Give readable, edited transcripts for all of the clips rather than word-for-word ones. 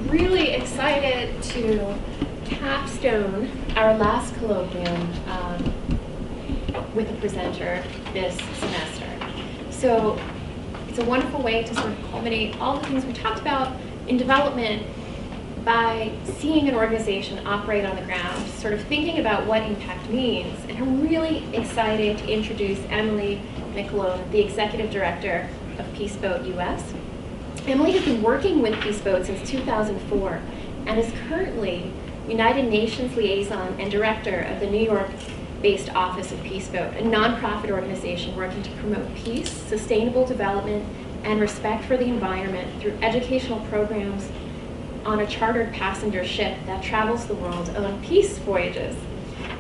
really excited to capstone our last colloquium with a presenter this semester. So it's a wonderful way to sort of culminate all the things we talked about in development by seeing an organization operate on the ground, sort of thinking about what impact means. And I'm really excited to introduce Emilie McGlone, the Executive Director of Peaceboat US. Emilie has been working with Peaceboat since 2004 and is currently United Nations Liaison and Director of the New York-based Office of Peaceboat, a nonprofit organization working to promote peace, sustainable development, and respect for the environment through educational programs on a chartered passenger ship that travels the world on peace voyages.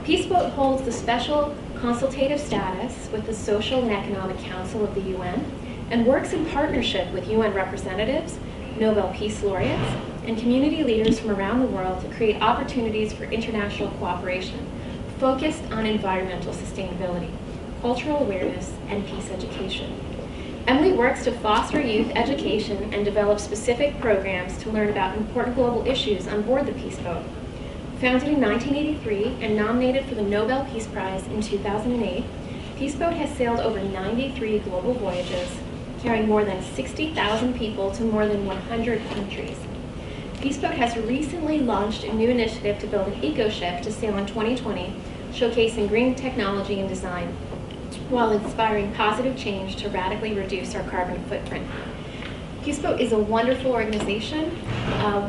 Peaceboat holds the special consultative status with the Social and Economic Council of the UN and works in partnership with UN representatives, Nobel Peace Laureates, and community leaders from around the world to create opportunities for international cooperation focused on environmental sustainability, cultural awareness, and peace education. Emilie works to foster youth education and develop specific programs to learn about important global issues on board the Peaceboat. Founded in 1983 and nominated for the Nobel Peace Prize in 2008, Peaceboat has sailed over 93 global voyages, carrying more than 60,000 people to more than 100 countries. Peaceboat has recently launched a new initiative to build an eco-ship to sail in 2020, showcasing green technology and design, while inspiring positive change to radically reduce our carbon footprint. Peaceboat is a wonderful organization.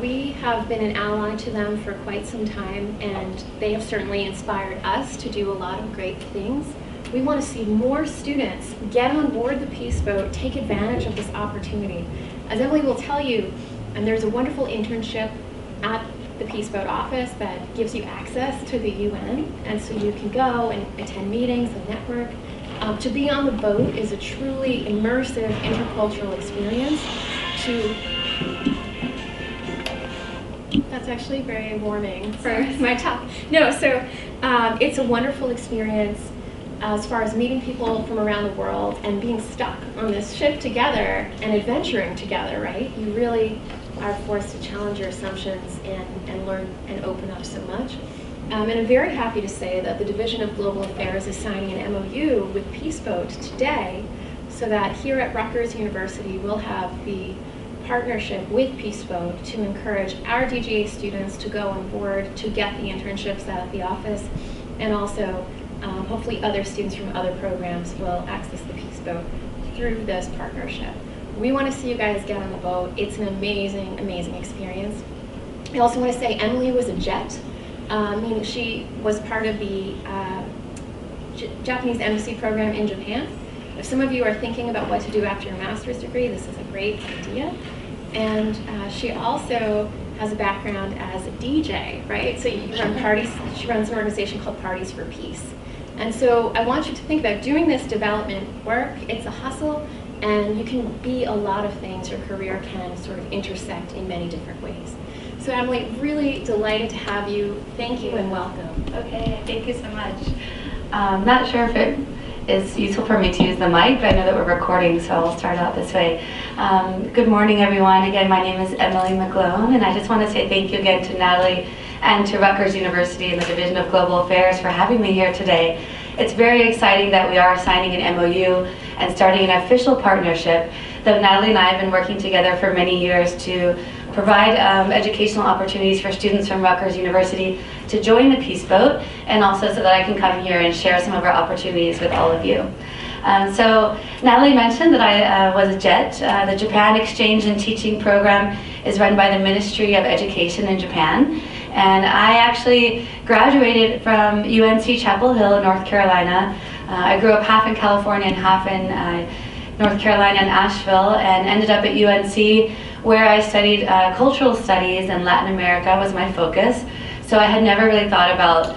We have been an ally to them for quite some time, and they have certainly inspired us to do a lot of great things. We want to see more students get on board the Peaceboat, take advantage of this opportunity. As Emilie will tell you, and there's a wonderful internship at the Peaceboat office that gives you access to the UN, and so you can go and attend meetings and network. To be on the boat is a truly immersive intercultural experience. That's actually very warming for my talk. No, so it's a wonderful experience as far as meeting people from around the world and being stuck on this ship together and adventuring together, right? You really are forced to challenge your assumptions and learn and open up so much. And I'm very happy to say that the Division of Global Affairs is signing an MOU with Peaceboat today, so that here at Rutgers University we'll have the partnership with Peaceboat to encourage our DGA students to go on board to get the internships out at the office, and also hopefully other students from other programs will access the Peaceboat through this partnership. We want to see you guys get on the boat. It's an amazing, amazing experience. I also want to say Emilie was a jet. She was part of the Japanese embassy program in Japan. If some of you are thinking about what to do after your master's degree, this is a great idea. And she also has a background as a DJ, right? So you run parties. She runs an organization called Parties for Peace. And so I want you to think about doing this development work. It's a hustle, and you can be a lot of things. Your career can sort of intersect in many different ways. So Emilie, really delighted to have you. Thank you and welcome. Okay, thank you so much. Not sure if it is useful for me to use the mic, but I know that we're recording, so I'll start out this way. Good morning, everyone. Again, my name is Emilie McGlone, and I just want to say thank you again to Natalie and to Rutgers University and the Division of Global Affairs for having me here today. It's very exciting that we are signing an MOU and starting an official partnership, though Natalie and I have been working together for many years to provide educational opportunities for students from Rutgers University to join the Peaceboat, and also so that I can come here and share some of our opportunities with all of you. So Natalie mentioned that I was a JET. The Japan Exchange and Teaching Program is run by the Ministry of Education in Japan, and I actually graduated from UNC Chapel Hill in North Carolina. I grew up half in California and half in North Carolina and Asheville, and ended up at UNC, where I studied cultural studies, and Latin America was my focus. So I had never really thought about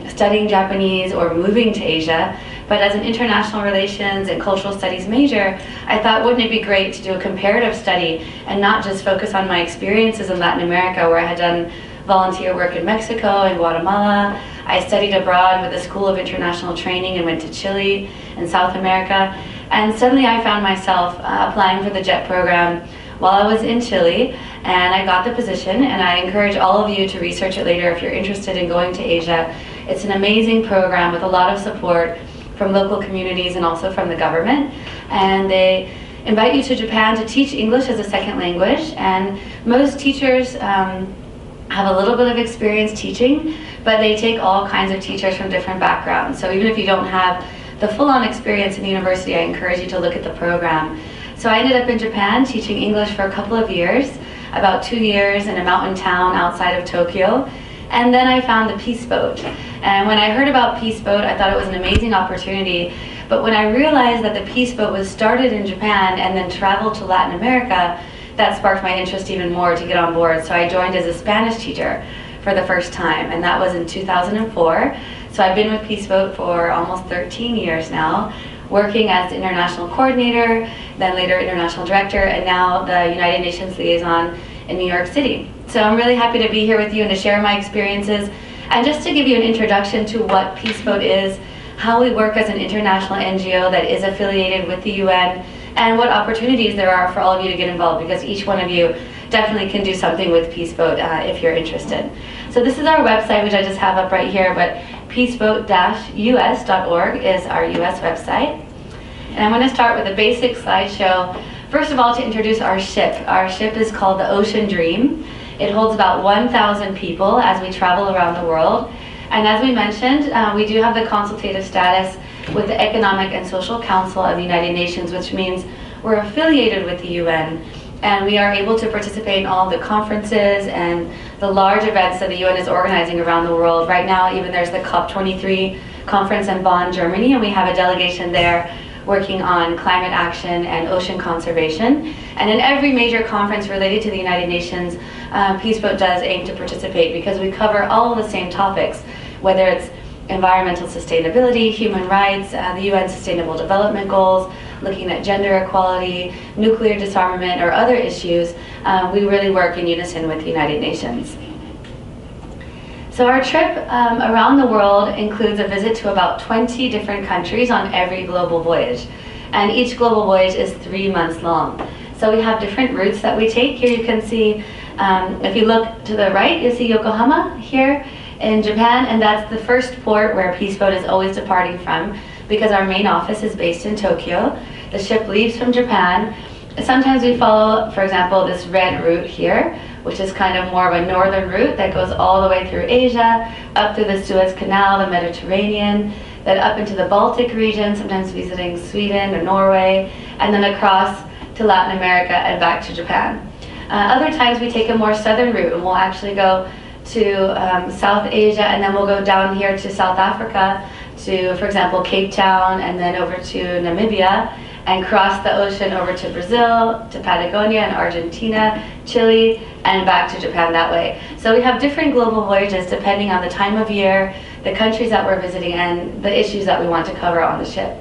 studying Japanese or moving to Asia, but as an international relations and cultural studies major, I thought, wouldn't it be great to do a comparative study and not just focus on my experiences in Latin America, where I had done volunteer work in Mexico and Guatemala. I studied abroad with the School of International Training and went to Chile and South America. And suddenly I found myself applying for the JET program while I was in Chile, and I got the position, and I encourage all of you to research it later if you're interested in going to Asia. It's an amazing program with a lot of support from local communities and also from the government, and they invite you to Japan to teach English as a second language, and most teachers have a little bit of experience teaching, but they take all kinds of teachers from different backgrounds. So even if you don't have the full-on experience in the university, I encourage you to look at the program. So I ended up in Japan teaching English for a couple of years, about 2 years in a mountain town outside of Tokyo. And then I found the Peace Boat. And when I heard about Peace Boat, I thought it was an amazing opportunity. But when I realized that the Peace Boat was started in Japan and then traveled to Latin America, that sparked my interest even more to get on board. So I joined as a Spanish teacher for the first time, and that was in 2004. So I've been with Peace Boat for almost 13 years now, working as international coordinator, then later international director, and now the United Nations liaison in New York City. So I'm really happy to be here with you and to share my experiences, and just to give you an introduction to what Peace Boat is, how we work as an international NGO that is affiliated with the UN, and what opportunities there are for all of you to get involved, because each one of you definitely can do something with Peace Boat if you're interested. So this is our website, which I just have up right here, but peaceboat-us.org is our US website. And I'm going to start with a basic slideshow. First of all, to introduce our ship. Our ship is called the Ocean Dream. It holds about 1,000 people as we travel around the world. And as we mentioned, we do have the consultative status with the Economic and Social Council of the United Nations, which means we're affiliated with the UN, and we are able to participate in all the conferences and the large events that the UN is organizing around the world. Right now, even there's the COP23 conference in Bonn, Germany, and we have a delegation there working on climate action and ocean conservation. And in every major conference related to the United Nations, Peace Boat does aim to participate, because we cover all of the same topics, whether it's environmental sustainability, human rights, the UN Sustainable Development Goals, looking at gender equality, nuclear disarmament, or other issues. We really work in unison with the United Nations. So our trip around the world includes a visit to about 20 different countries on every global voyage. And each global voyage is 3 months long. So we have different routes that we take. Here you can see, if you look to the right, you'll see Yokohama here in Japan, and that's the first port where Peace Boat is always departing from, because our main office is based in Tokyo. The ship leaves from Japan. Sometimes we follow, for example, this red route here, which is kind of more of a northern route that goes all the way through Asia, up through the Suez Canal, the Mediterranean, then up into the Baltic region, sometimes visiting Sweden or Norway, and then across to Latin America and back to Japan. Other times we take a more southern route, and we'll actually go to South Asia, and then we'll go down here to South Africa, to, for example, Cape Town, and then over to Namibia, and cross the ocean over to Brazil, to Patagonia and Argentina, Chile, and back to Japan that way. So we have different global voyages depending on the time of year, the countries that we're visiting, and the issues that we want to cover on the ship.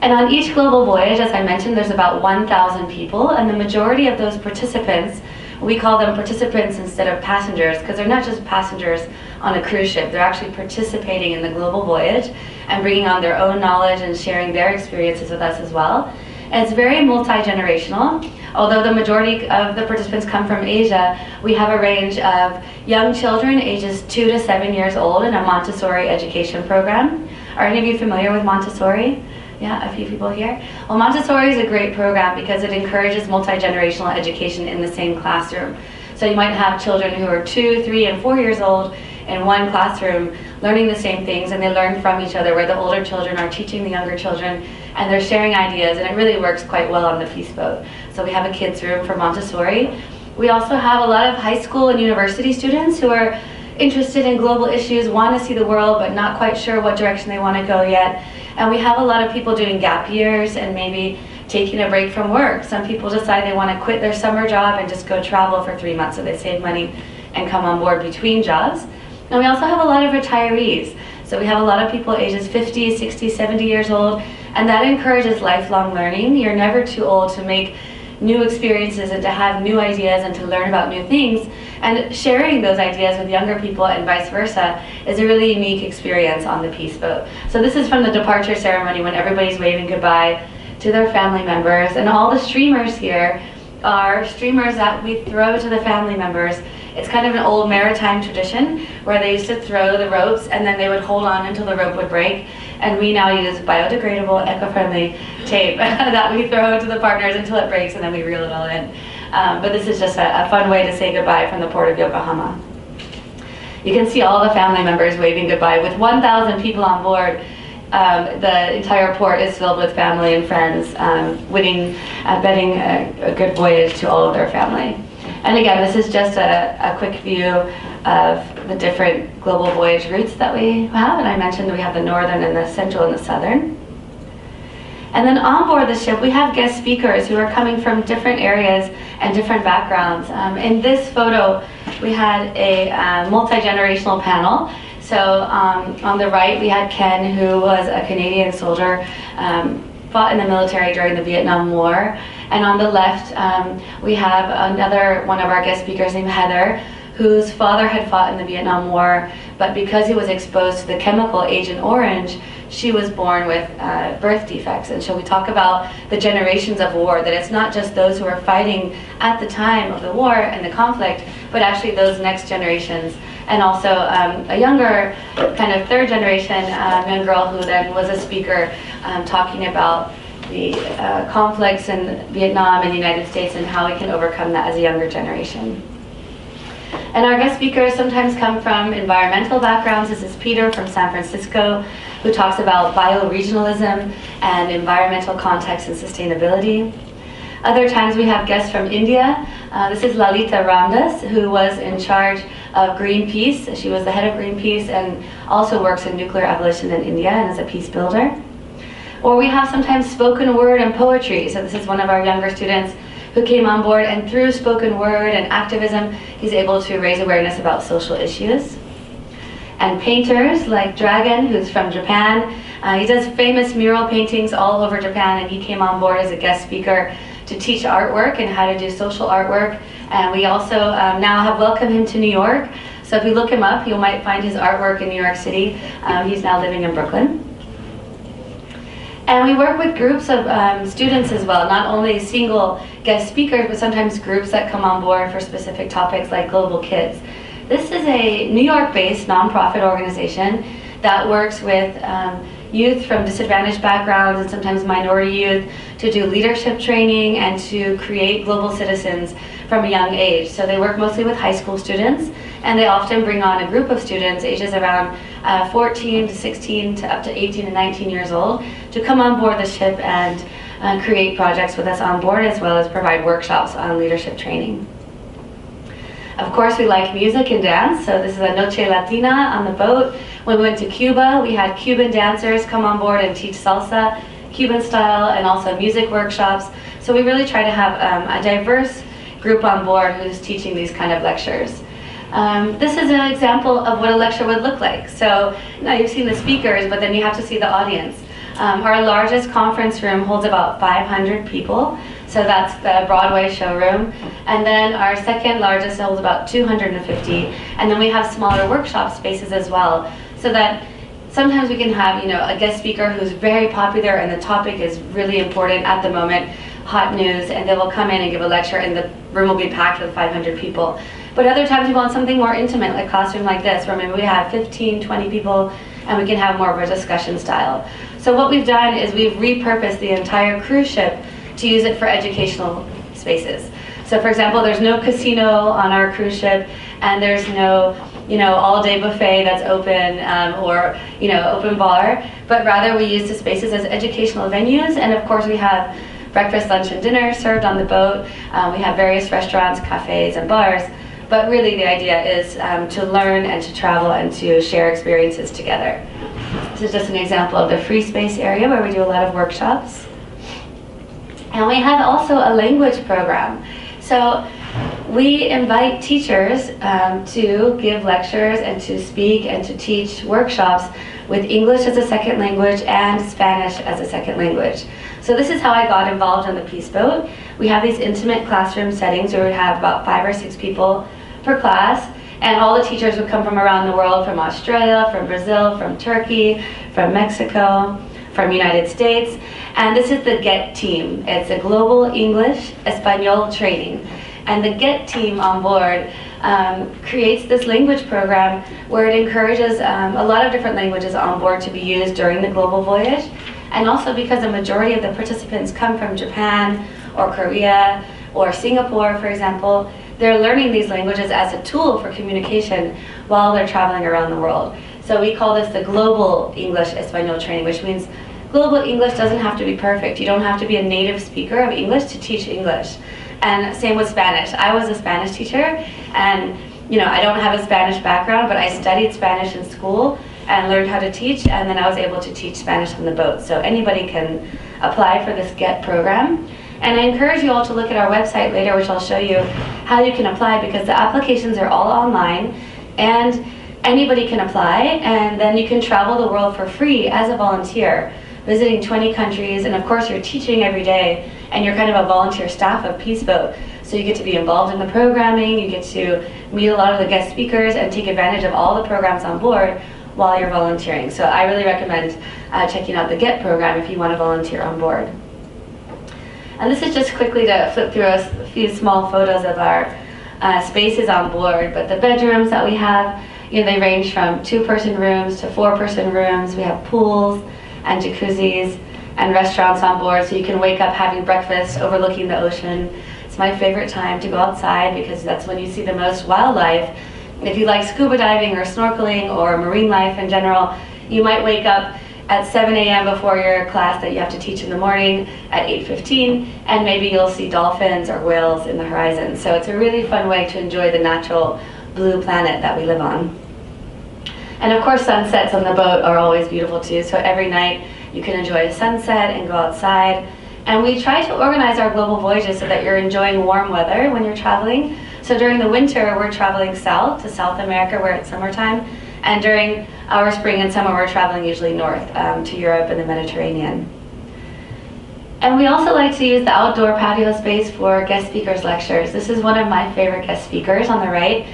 And on each global voyage, as I mentioned, there's about 1,000 people, and the majority of those participants, we call them participants instead of passengers, because they're not just passengers on a cruise ship. They're actually participating in the global voyage and bringing on their own knowledge and sharing their experiences with us as well. And it's very multi-generational. Although the majority of the participants come from Asia, we have a range of young children ages 2 to 7 years old in a Montessori education program. Are any of you familiar with Montessori? Yeah, a few people here. Well, Montessori is a great program because it encourages multi-generational education in the same classroom. So you might have children who are 2, 3, and 4 years old in one classroom learning the same things, and they learn from each other, where the older children are teaching the younger children, and they're sharing ideas, and it really works quite well on the Peace Boat. So we have a kids room for Montessori. We also have a lot of high school and university students who are interested in global issues, want to see the world, but not quite sure what direction they want to go yet. And we have a lot of people doing gap years and maybe taking a break from work. Some people decide they want to quit their summer job and just go travel for 3 months, so they save money and come on board between jobs. And we also have a lot of retirees. So we have a lot of people ages 50, 60, 70 years old, and that encourages lifelong learning. You're never too old to make new experiences and to have new ideas and to learn about new things. And sharing those ideas with younger people and vice versa is a really unique experience on the Peace Boat. So this is from the departure ceremony when everybody's waving goodbye to their family members, and all the streamers here are streamers that we throw to the family members. It's kind of an old maritime tradition where they used to throw the ropes and then they would hold on until the rope would break. And we now use biodegradable, eco-friendly tape that we throw to the partners until it breaks and then we reel it all in. But this is just a fun way to say goodbye from the port of Yokohama. You can see all the family members waving goodbye. With 1,000 people on board, the entire port is filled with family and friends, betting a good voyage to all of their family. And again, this is just a quick view of the different global voyage routes that we have. And I mentioned we have the northern and the central and the southern. And then on board the ship, we have guest speakers who are coming from different areas and different backgrounds. In this photo, we had a multi-generational panel. So on the right, we had Ken, who was a Canadian soldier, fought in the military during the Vietnam War. And on the left, we have another one of our guest speakers named Heather, whose father had fought in the Vietnam War, but because he was exposed to the chemical Agent Orange, she was born with birth defects. And so we talk about the generations of war, that it's not just those who are fighting at the time of the war and the conflict, but actually those next generations. And also a younger, kind of third generation young girl who then was a speaker talking about the conflicts in Vietnam and the United States and how we can overcome that as a younger generation. And our guest speakers sometimes come from environmental backgrounds. This is Peter from San Francisco, who talks about bioregionalism and environmental context and sustainability. Other times we have guests from India. This is Lalita Ramdas, who was in charge of Greenpeace. She was the head of Greenpeace and also works in nuclear abolition in India and is a peace builder. Or we have sometimes spoken word and poetry. So this is one of our younger students who came on board, and through spoken word and activism, he's able to raise awareness about social issues. And painters like Dragon, who's from Japan. He does famous mural paintings all over Japan, and he came on board as a guest speaker to teach artwork and how to do social artwork. And we also now have welcomed him to New York. So if you look him up, you might find his artwork in New York City. He's now living in Brooklyn. And we work with groups of students as well, not only single guest speakers, but sometimes groups that come on board for specific topics like Global Kids. This is a New York-based nonprofit organization that works with youth from disadvantaged backgrounds and sometimes minority youth to do leadership training and to create global citizens from a young age. So they work mostly with high school students, and they often bring on a group of students ages around 14 to 16 to up to 18 and 19 years old to come on board the ship and create projects with us on board, as well as provide workshops on leadership training. Of course, we like music and dance, so this is a Noche Latina on the boat. When we went to Cuba, we had Cuban dancers come on board and teach salsa, Cuban style, and also music workshops. So we really try to have a diverse group on board who's teaching these kind of lectures. This is an example of what a lecture would look like. So now you've seen the speakers, but then you have to see the audience. Our largest conference room holds about 500 people. So that's the Broadway showroom. And then our second largest holds about 250. And then we have smaller workshop spaces as well. So that sometimes we can have, a guest speaker who's very popular and the topic is really important at the moment, hot news, and they will come in and give a lecture and the room will be packed with 500 people. But other times we want something more intimate, like a classroom like this, where maybe we have 15, 20 people and we can have more of a discussion style. So what we've done is we've repurposed the entire cruise ship to use it for educational spaces. So for example, there's no casino on our cruise ship, and there's no all-day buffet that's open or open bar, but rather we use the spaces as educational venues. And of course we have breakfast, lunch, and dinner served on the boat. We have various restaurants, cafes, and bars. But really the idea is to learn and to travel and to share experiences together. This is just an example of the free space area where we do a lot of workshops. And we have also a language program. So we invite teachers to give lectures and to speak and to teach workshops with English as a second language and Spanish as a second language. So this is how I got involved on the Peace Boat. We have these intimate classroom settings where we have about 5 or 6 people per class, and all the teachers would come from around the world, from Australia, from Brazil, from Turkey, from Mexico, from United States. And this is the GET team. It's a global English Espanol training. And the GET team on board creates this language program where it encourages a lot of different languages on board to be used during the global voyage. And also because a majority of the participants come from Japan or Korea or Singapore, for example, they're learning these languages as a tool for communication while they're traveling around the world. So we call this the Global English Espanol Training, which means global English doesn't have to be perfect. You don't have to be a native speaker of English to teach English. And same with Spanish. I was a Spanish teacher, and I don't have a Spanish background, but I studied Spanish in school and learned how to teach, and then I was able to teach Spanish on the boat. So anybody can apply for this GET program. And I encourage you all to look at our website later, which I'll show you how you can apply, because the applications are all online, and anybody can apply, and then you can travel the world for free as a volunteer, visiting 20 countries, and of course you're teaching every day, and you're kind of a volunteer staff of Peace Boat. So you get to be involved in the programming, you get to meet a lot of the guest speakers and take advantage of all the programs on board while you're volunteering. So I really recommend checking out the GET program if you want to volunteer on board. And this is just quickly to flip through a few small photos of our spaces on board, but the bedrooms that we have, they range from 2-person rooms to 4-person rooms. We have pools and jacuzzis and restaurants on board, so you can wake up having breakfast overlooking the ocean. It's my favorite time to go outside because that's when you see the most wildlife. If you like scuba diving or snorkeling or marine life in general, you might wake up at 7 a.m. before your class that you have to teach in the morning at 8:15, and maybe you'll see dolphins or whales in the horizon. So it's a really fun way to enjoy the natural blue planet that we live on. And of course, sunsets on the boat are always beautiful too. So every night you can enjoy a sunset and go outside. And we try to organize our global voyages so that you're enjoying warm weather when you're traveling. So during the winter, we're traveling south to South America where it's summertime. And during our spring and summer, we're traveling usually north to Europe and the Mediterranean. And we also like to use the outdoor patio space for guest speakers lectures. This is one of my favorite guest speakers on the right.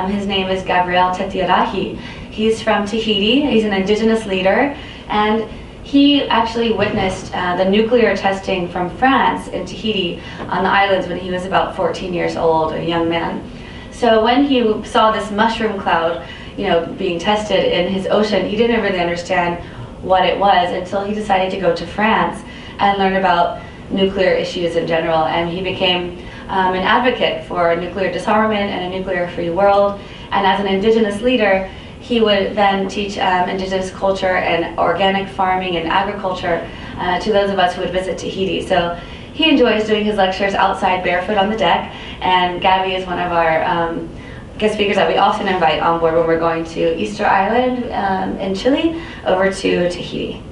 His name is Gabriel Tetiarahi. He's from Tahiti. He's an indigenous leader, and he actually witnessed the nuclear testing from France in Tahiti on the islands when he was about 14 years old, a young man. So when he saw this mushroom cloud, being tested in his ocean, he didn't really understand what it was until he decided to go to France and learn about nuclear issues in general. And he became an advocate for nuclear disarmament and a nuclear-free world. And as an indigenous leader, he would then teach indigenous culture and organic farming and agriculture to those of us who would visit Tahiti. So he enjoys doing his lectures outside barefoot on the deck, and Gabby is one of our guest speakers that we often invite on board when we're going to Easter Island in Chile over to Tahiti.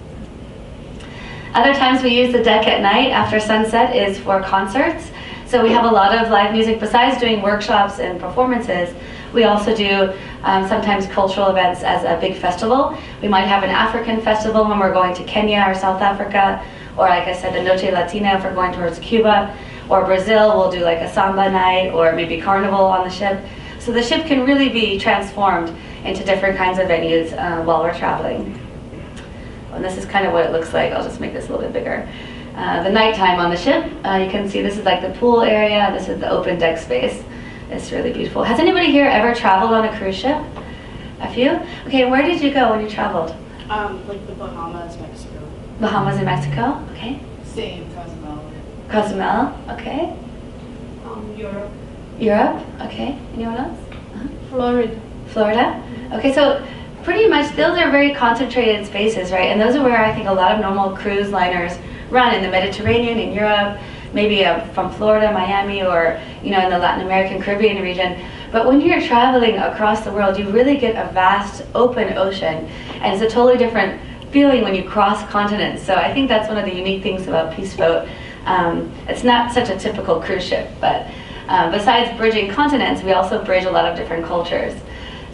Other times we use the deck at night after sunset is for concerts. So we have a lot of live music. Besides doing workshops and performances, we also do sometimes cultural events as a big festival. We might have an African festival when we're going to Kenya or South Africa, or like I said, the Noche Latina if we're going towards Cuba, or Brazil, we'll do like a samba night or maybe carnival on the ship. So the ship can really be transformed into different kinds of venues while we're traveling. And this is kind of what it looks like. I'll just make this a little bit bigger. The nighttime on the ship, you can see this is like the pool area. This is the open deck space. It's really beautiful. Has anybody here ever traveled on a cruise ship? A few? Okay, where did you go when you traveled? Like the Bahamas, Mexico. Bahamas and Mexico, okay. Same, Cozumel. Cozumel, okay. Europe. Europe, okay. Anyone else? Florida. Florida? Okay, so pretty much those are very concentrated spaces, right? And those are where I think a lot of normal cruise liners run, in the Mediterranean, in Europe, maybe from Florida, Miami, or in the Latin American, Caribbean region. But when you're traveling across the world, you really get a vast open ocean, and it's a totally different feeling when you cross continents. So I think that's one of the unique things about Peace Boat. It's not such a typical cruise ship, but besides bridging continents, we also bridge a lot of different cultures.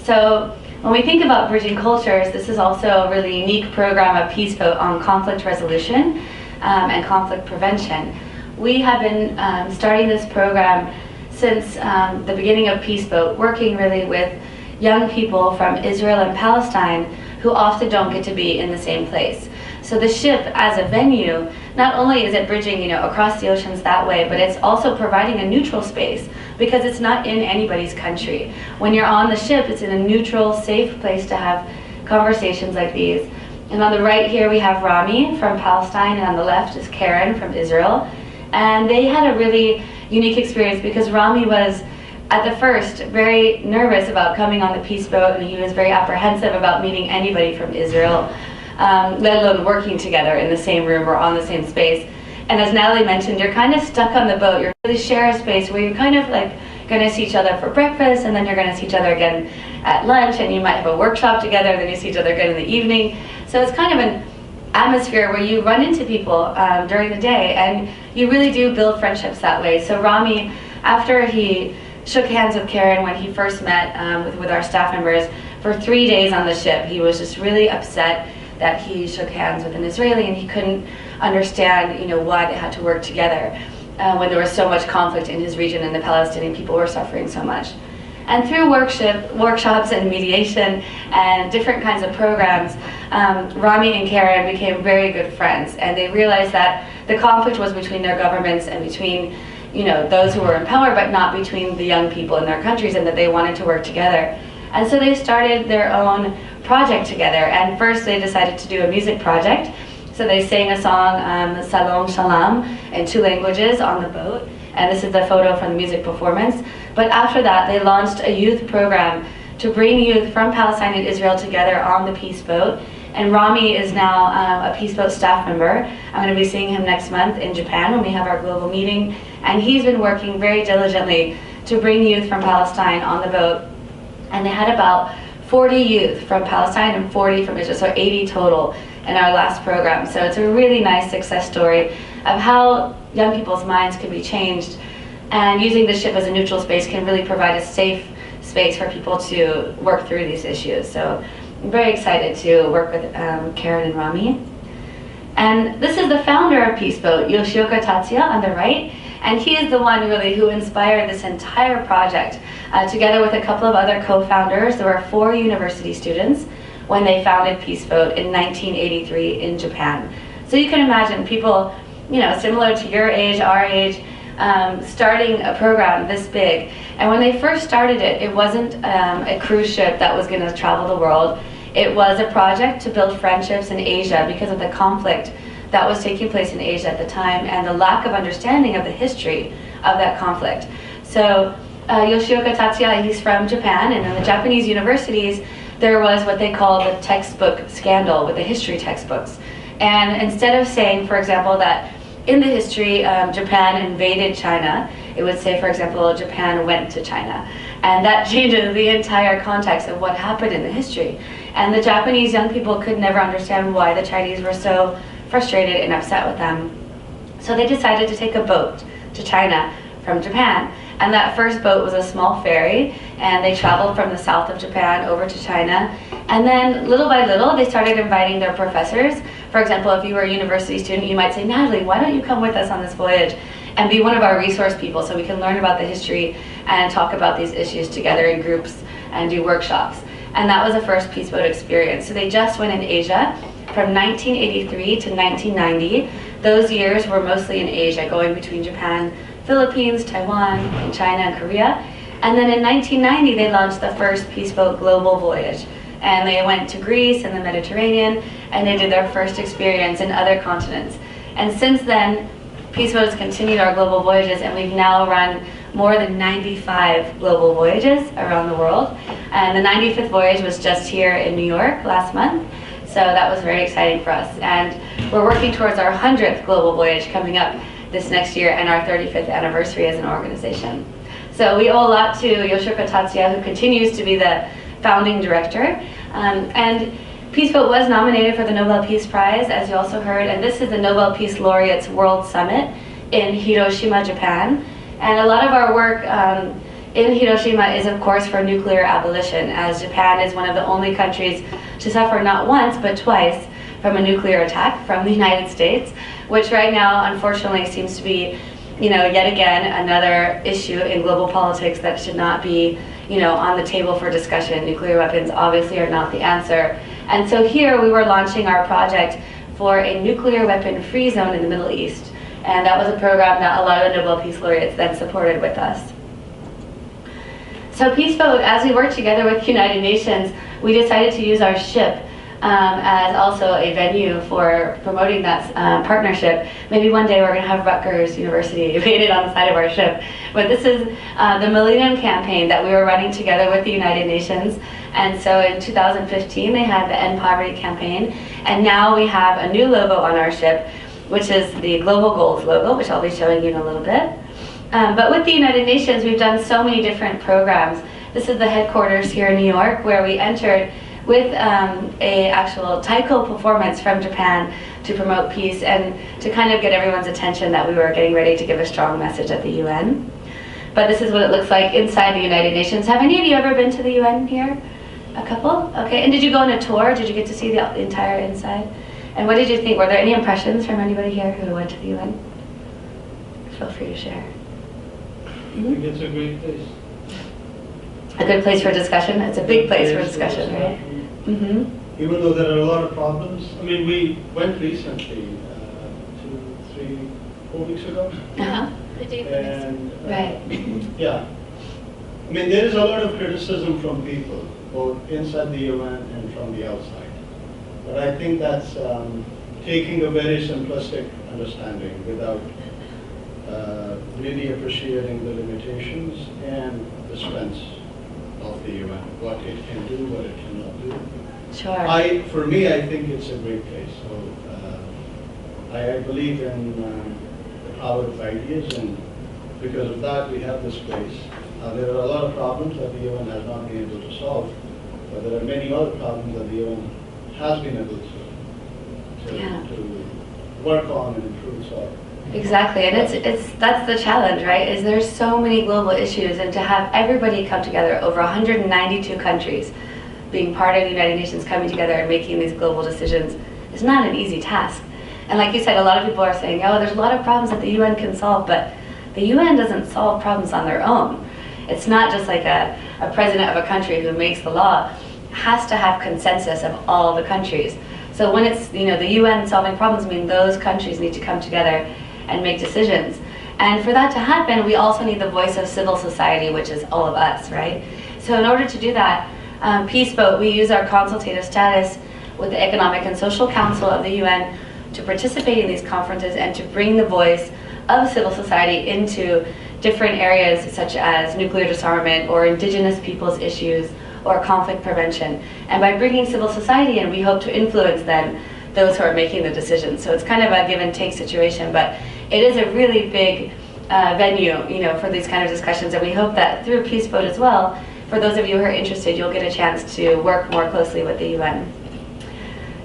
So when we think about bridging cultures, this is also a really unique program of Peace Boat on conflict resolution and conflict prevention. We have been starting this program since the beginning of Peace Boat, working really with young people from Israel and Palestine who often don't get to be in the same place. So the ship as a venue, not only is it bridging, across the oceans that way, but it's also providing a neutral space because it's not in anybody's country. When you're on the ship, it's in a neutral, safe place to have conversations like these. And on the right here we have Rami from Palestine, and on the left is Karen from Israel. And they had a really unique experience because Rami was, at the first, very nervous about coming on the peace boat, and he was very apprehensive about meeting anybody from Israel, let alone working together in the same room or on the same space. And as Natalie mentioned, you're kind of stuck on the boat. You're really share a space where you're kind of like going to see each other for breakfast, and then you're going to see each other again at lunch, and you might have a workshop together, then you see each other again in the evening. So it's kind of an atmosphere where you run into people during the day, and you really do build friendships that way. So Rami, after he shook hands with Karen when he first met with our staff members, for 3 days on the ship, he was just really upset that he shook hands with an Israeli and he couldn't understand, why they had to work together when there was so much conflict in his region and the Palestinian people were suffering so much. And through workshops and mediation and different kinds of programs, Rami and Karen became very good friends, and they realized that the conflict was between their governments and between those who were in power, but not between the young people in their countries, and that they wanted to work together. And so they started their own project together, and first they decided to do a music project. So they sang a song, Salom Shalom, in 2 languages on the boat, and this is the photo from the music performance. But after that, they launched a youth program to bring youth from Palestine and Israel together on the peace boat. And Rami is now a peace boat staff member. I'm going to be seeing him next month in Japan when we have our global meeting. And he's been working very diligently to bring youth from Palestine on the boat. And they had about 40 youth from Palestine and 40 from Israel, so 80 total in our last program. So it's a really nice success story of how young people's minds can be changed, and using the ship as a neutral space can really provide a safe space for people to work through these issues. So I'm very excited to work with Karen and Rami. And this is the founder of Peace Boat, Yoshioka Tatsuya on the right, and he is the one really who inspired this entire project. Together with a couple of other co-founders, there were 4 university students when they founded Peace Boat in 1983 in Japan. So you can imagine people, similar to your age, our age, starting a program this big. And when they first started it, it wasn't a cruise ship that was going to travel the world. It was a project to build friendships in Asia because of the conflict that was taking place in Asia at the time and the lack of understanding of the history of that conflict. So Yoshioka Tatsuya, he's from Japan, and in the Japanese universities, there was what they call the textbook scandal with the history textbooks. And instead of saying, for example, that in the history Japan invaded China, it would say, for example, Japan went to China. And that changes the entire context of what happened in the history. And the Japanese young people could never understand why the Chinese were so frustrated and upset with them. So they decided to take a boat to China from Japan. And that first boat was a small ferry, and they traveled from the south of Japan over to China. And then little by little, they started inviting their professors. For example, if you were a university student, you might say, Natalie, why don't you come with us on this voyage and be one of our resource people so we can learn about the history and talk about these issues together in groups and do workshops. And that was the first Peace Boat experience. So they just went in Asia from 1983 to 1990. Those years were mostly in Asia, going between Japan, Philippines, Taiwan, and China and Korea. And then in 1990, they launched the first Peace Boat global voyage. And they went to Greece and the Mediterranean, and they did their first experience in other continents. And since then, Peace Boat has continued our global voyages, and we've now run more than 95 global voyages around the world. And the 95th voyage was just here in New York last month. So that was very exciting for us. And we're working towards our 100th global voyage coming up this next year, and our 35th anniversary as an organization. So we owe a lot to Yoshioka Tatsuya, who continues to be the founding director. And Peace Boat was nominated for the Nobel Peace Prize, as you also heard, and this is the Nobel Peace Laureates World Summit in Hiroshima, Japan. And a lot of our work in Hiroshima is, of course, for nuclear abolition, as Japan is one of the only countries to suffer not once, but twice from a nuclear attack from the United States, which right now, unfortunately, seems to be, yet again, another issue in global politics that should not be, on the table for discussion. Nuclear weapons obviously are not the answer. And so here we were launching our project for a nuclear weapon-free zone in the Middle East. And that was a program that a lot of the Nobel Peace Laureates then supported with us. So Peace Boat, as we worked together with United Nations, we decided to use our ship as also a venue for promoting that partnership. Maybe one day we're going to have Rutgers University painted on the side of our ship. But this is the Millennium Campaign that we were running together with the United Nations. And so in 2015 they had the End Poverty campaign. And now we have a new logo on our ship, which is the Global Goals logo, which I'll be showing you in a little bit. But with the United Nations, we've done so many different programs. This is the headquarters here in New York, where we entered with a actual taiko performance from Japan to promote peace and to kind of get everyone's attention that we were getting ready to give a strong message at the UN. But this is what it looks like inside the United Nations. Have any of you ever been to the UN here? A couple? Okay, and did you go on a tour? Did you get to see the entire inside? And what did you think? Were there any impressions from anybody here who went to the UN? Feel free to share. I think it's a great place. A good place for discussion? It's a big place for discussion, right? Mm-hmm. Even though there are a lot of problems. I mean, we went recently, 2, 3, 4 weeks ago. Uh-huh. The day And, Right. yeah. I mean, there is a lot of criticism from people, both inside the UN and from the outside. But I think that's taking a very simplistic understanding without really appreciating the limitations and the strengths of the UN, what it can do, what it cannot do. Sure. For me, I think it's a great place. So I believe in the power of ideas, and because of that, we have this place. There are a lot of problems that the UN has not been able to solve, but there are many other problems that the UN has been able to work on and improve. So Exactly, and that's the challenge, right? Is there's so many global issues, and to have everybody come together, over 192 countries being part of the United Nations, coming together and making these global decisions is not an easy task. And like you said, a lot of people are saying, oh, there's a lot of problems that the UN can solve, but the UN doesn't solve problems on their own. It's not just like a president of a country who makes the law. It has to have consensus of all the countries. So when it's, the UN solving problems, I mean, those countries need to come together and make decisions. And for that to happen, we also need the voice of civil society, which is all of us, right? So in order to do that, Peace Boat, we use our consultative status with the Economic and Social Council of the UN to participate in these conferences and to bring the voice of civil society into different areas such as nuclear disarmament or indigenous peoples' issues or conflict prevention. And by bringing civil society in, we hope to influence then those who are making the decisions. So it's kind of a give and take situation, but it is a really big venue, for these kind of discussions. And we hope that through Peace Boat as well, for those of you who are interested, you'll get a chance to work more closely with the UN.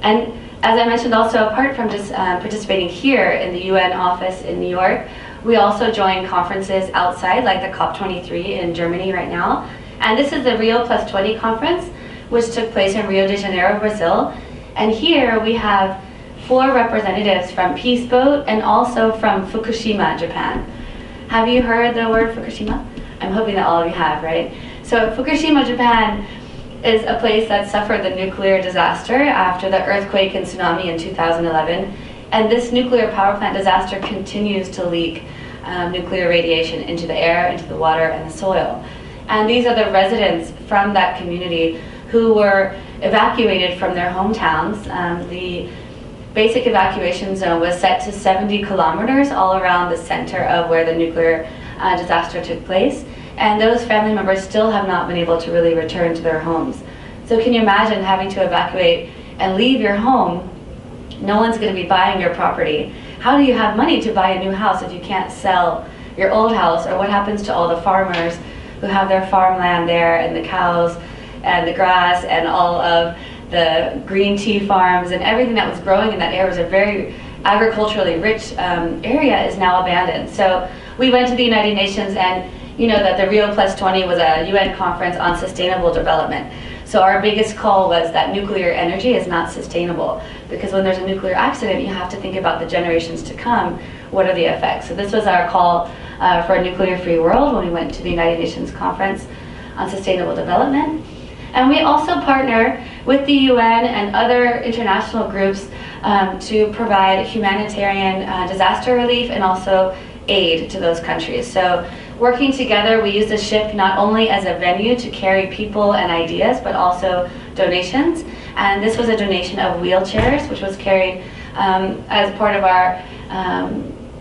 And as I mentioned also, apart from just participating here in the UN office in New York, we also join conferences outside, like the COP23 in Germany right now. And this is the Rio Plus 20 conference, which took place in Rio de Janeiro, Brazil. And here we have 4 representatives from Peace Boat and also from Fukushima, Japan. Have you heard the word Fukushima? I'm hoping that all of you have, right? So Fukushima, Japan is a place that suffered the nuclear disaster after the earthquake and tsunami in 2011. And this nuclear power plant disaster continues to leak nuclear radiation into the air, into the water, and the soil. And these are the residents from that community who were evacuated from their hometowns. The basic evacuation zone was set to 70 kilometers all around the center of where the nuclear disaster took place. And those family members still have not been able to really return to their homes. So can you imagine having to evacuate and leave your home? No one's going to be buying your property. How do you have money to buy a new house if you can't sell your old house? Or what happens to all the farmers who have their farmland there, and the cows and the grass and all of the green tea farms and everything that was growing in that area? Was a very agriculturally rich area, is now abandoned. So we went to the United Nations, and you know that the Rio Plus 20 was a UN conference on sustainable development. So our biggest call was that nuclear energy is not sustainable, because when there's a nuclear accident, you have to think about the generations to come. What are the effects? So this was our call for a nuclear-free world when we went to the United Nations Conference on Sustainable Development. And we also partner with the UN and other international groups to provide humanitarian disaster relief and also aid to those countries. So working together, we use the ship not only as a venue to carry people and ideas, but also donations. And this was a donation of wheelchairs, which was carried as part of our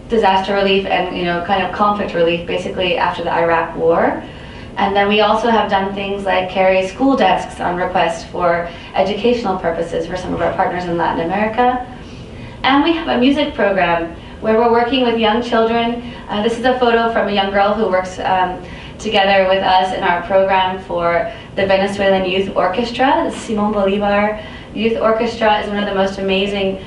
disaster relief and kind of conflict relief, basically after the Iraq War. And then we also have done things like carry school desks on request for educational purposes for some of our partners in Latin America. And we have a music program where we're working with young children. This is a photo from a young girl who works together with us in our program for the Venezuelan Youth Orchestra. The Simon Bolivar Youth Orchestra is one of the most amazing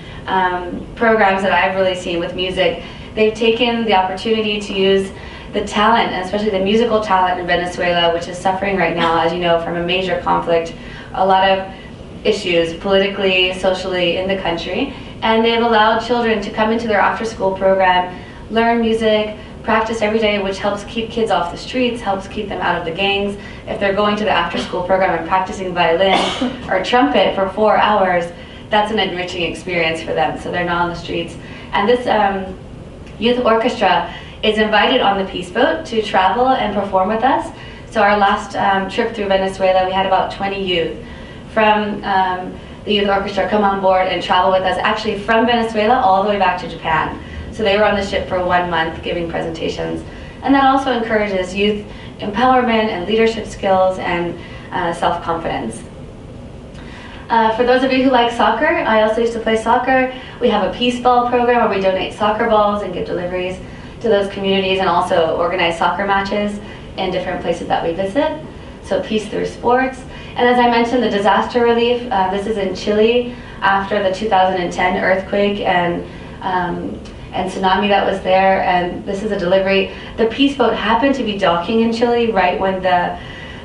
programs that I've really seen with music. They've taken the opportunity to use the talent, and especially the musical talent in Venezuela, which is suffering right now, as you know, from a major conflict, a lot of issues politically, socially in the country. And they've allowed children to come into their after-school program, learn music, practice every day, which helps keep kids off the streets, helps keep them out of the gangs. If they're going to the after-school program and practicing violin or trumpet for 4 hours, that's an enriching experience for them, so they're not on the streets. And this youth orchestra is invited on the Peace Boat to travel and perform with us. So our last trip through Venezuela, we had about 20 youth from the youth orchestra come on board and travel with us, actually from Venezuela all the way back to Japan. So they were on the ship for 1 month giving presentations. And that also encourages youth empowerment and leadership skills and self-confidence. For those of you who like soccer, I also used to play soccer. We have a peace ball program where we donate soccer balls and give deliveries to those communities, and also organize soccer matches in different places that we visit. So peace through sports. And as I mentioned, the disaster relief, this is in Chile after the 2010 earthquake and tsunami that was there, and this is a delivery. The Peace Boat happened to be docking in Chile right when the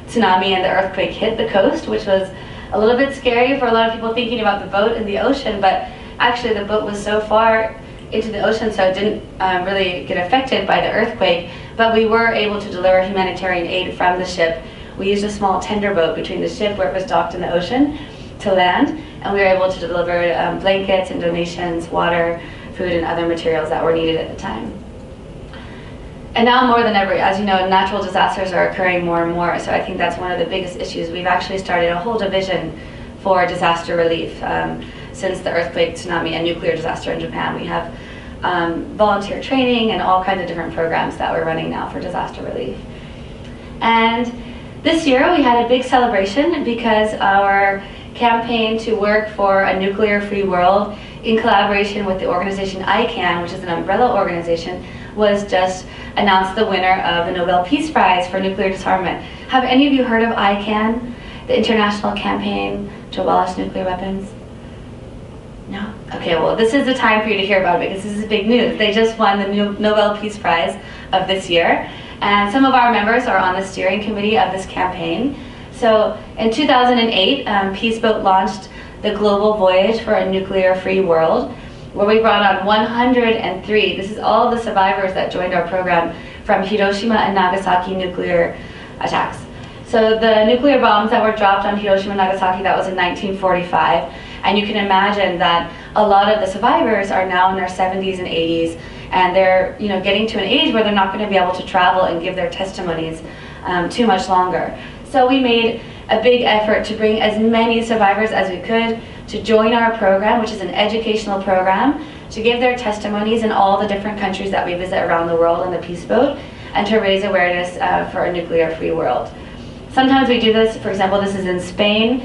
tsunami and the earthquake hit the coast, which was a little bit scary for a lot of people thinking about the boat in the ocean, but actually the boat was so far into the ocean, so it didn't really get affected by the earthquake, but we were able to deliver humanitarian aid from the ship. We used a small tender boat between the ship where it was docked in the ocean to land, and we were able to deliver blankets and donations, water, food, and other materials that were needed at the time. And now more than ever, as you know, natural disasters are occurring more and more, so I think that's one of the biggest issues. We've actually started a whole division for disaster relief since the earthquake, tsunami, and nuclear disaster in Japan. We have volunteer training and all kinds of different programs that we're running now for disaster relief. And this year we had a big celebration because our campaign to work for a nuclear-free world in collaboration with the organization ICANN, which is an umbrella organization, was just announced the winner of the Nobel Peace Prize for nuclear disarmament. Have any of you heard of ICANN, the international campaign to abolish nuclear weapons? No? Okay, well, this is the time for you to hear about it because this is big news. They just won the Nobel Peace Prize of this year, and some of our members are on the steering committee of this campaign. So in 2008, Peace Boat launched the Global Voyage for a Nuclear-Free World, where we brought on 103. This is all the survivors that joined our program from Hiroshima and Nagasaki nuclear attacks. So the nuclear bombs that were dropped on Hiroshima and Nagasaki, that was in 1945. And you can imagine that a lot of the survivors are now in their 70s and 80s, and they're getting to an age where they're not going to be able to travel and give their testimonies too much longer. So we made a big effort to bring as many survivors as we could to join our program, which is an educational program, to give their testimonies in all the different countries that we visit around the world on the Peace Boat, and to raise awareness for a nuclear-free world. Sometimes we do this, for example, this is in Spain.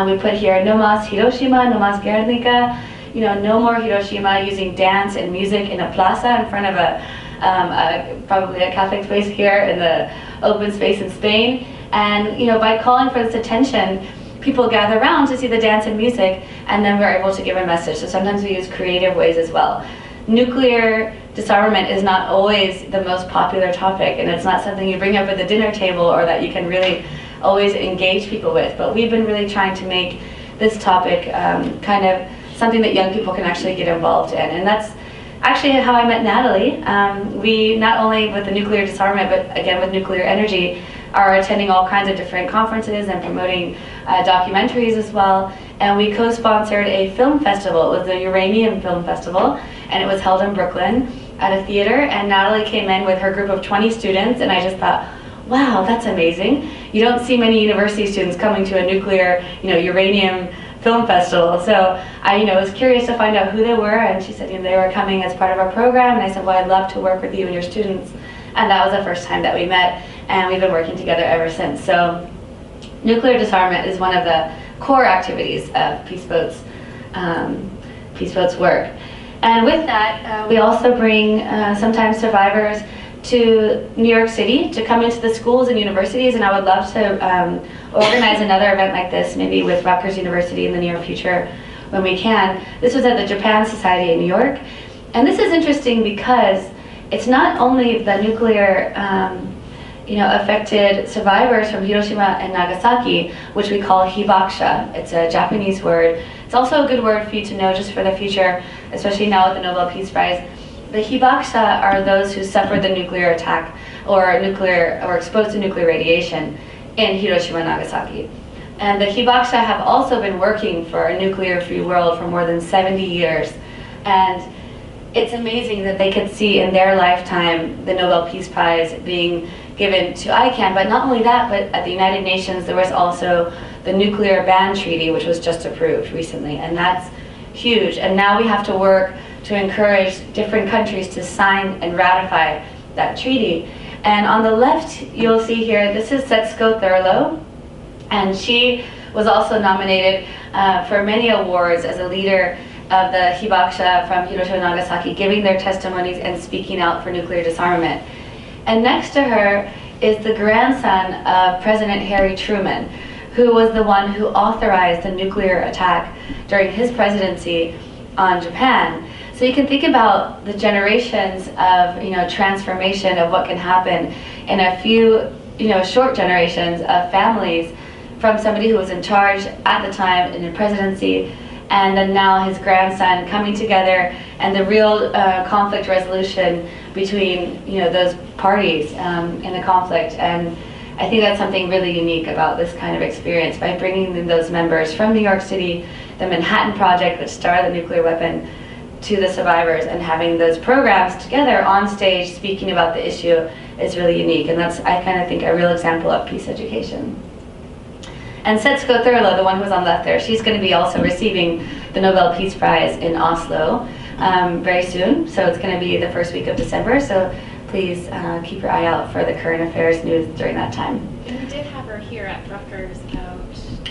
We put here, no más Hiroshima, no más Guernica, no more Hiroshima, using dance and music in a plaza in front of probably a Catholic space here in the open space in Spain. And by calling for this attention, people gather around to see the dance and music, and then we're able to give a message. So sometimes we use creative ways as well. Nuclear disarmament is not always the most popular topic, and it's not something you bring up at the dinner table or that you can really always engage people with. But we've been really trying to make this topic kind of something that young people can actually get involved in. And that's actually how I met Natalie. We, not only with the nuclear disarmament, but again with nuclear energy, are attending all kinds of different conferences and promoting documentaries as well. And we co-sponsored a film festival. It was the Uranium Film Festival, and it was held in Brooklyn at a theater. And Natalie came in with her group of 20 students, and I just thought, wow, that's amazing. You don't see many university students coming to a nuclear, uranium film festival. So I, was curious to find out who they were, and she said, they were coming as part of our program, and I said, well, I'd love to work with you and your students. And that was the first time that we met, and we've been working together ever since. So nuclear disarmament is one of the core activities of Peace Boat's work. And with that, we also bring sometimes survivors to New York City to come into the schools and universities, and I would love to organize another event like this, maybe with Rutgers University in the near future when we can. This was at the Japan Society in New York, and this is interesting because it's not only the nuclear affected survivors from Hiroshima and Nagasaki, which we call hibakusha. It's a Japanese word. It's also a good word for you to know just for the future, especially now with the Nobel Peace Prize. The hibakusha are those who suffered the nuclear attack or exposed to nuclear radiation in Hiroshima and Nagasaki. And the hibakusha have also been working for a nuclear-free world for more than 70 years. And it's amazing that they could see in their lifetime the Nobel Peace Prize being given to ICANN. But not only that, but at the United Nations there was also the Nuclear Ban Treaty, which was just approved recently, and that's huge. And now we have to work to encourage different countries to sign and ratify that treaty. And on the left, you'll see here, this is Setsuko Thurlow, and she was also nominated for many awards as a leader of the hibakusha from Hiroshima and Nagasaki, giving their testimonies and speaking out for nuclear disarmament. And next to her is the grandson of President Harry Truman, who was the one who authorized the nuclear attack during his presidency on Japan. So you can think about the generations of transformation of what can happen in a few short generations of families, from somebody who was in charge at the time in the presidency, and then now his grandson coming together, and the real conflict resolution between those parties in the conflict. And I think that's something really unique about this kind of experience, by bringing in those members from New York City, the Manhattan Project, which started the nuclear weapon, to the survivors, and having those programs together on stage speaking about the issue is really unique. And that's, I kind of think, a real example of peace education. And Setsuko Thurlow, the one who was on the left there, she's going to be also receiving the Nobel Peace Prize in Oslo very soon. So it's going to be the first week of December. So please keep your eye out for the current affairs news during that time. And we did have her here at Rutgers about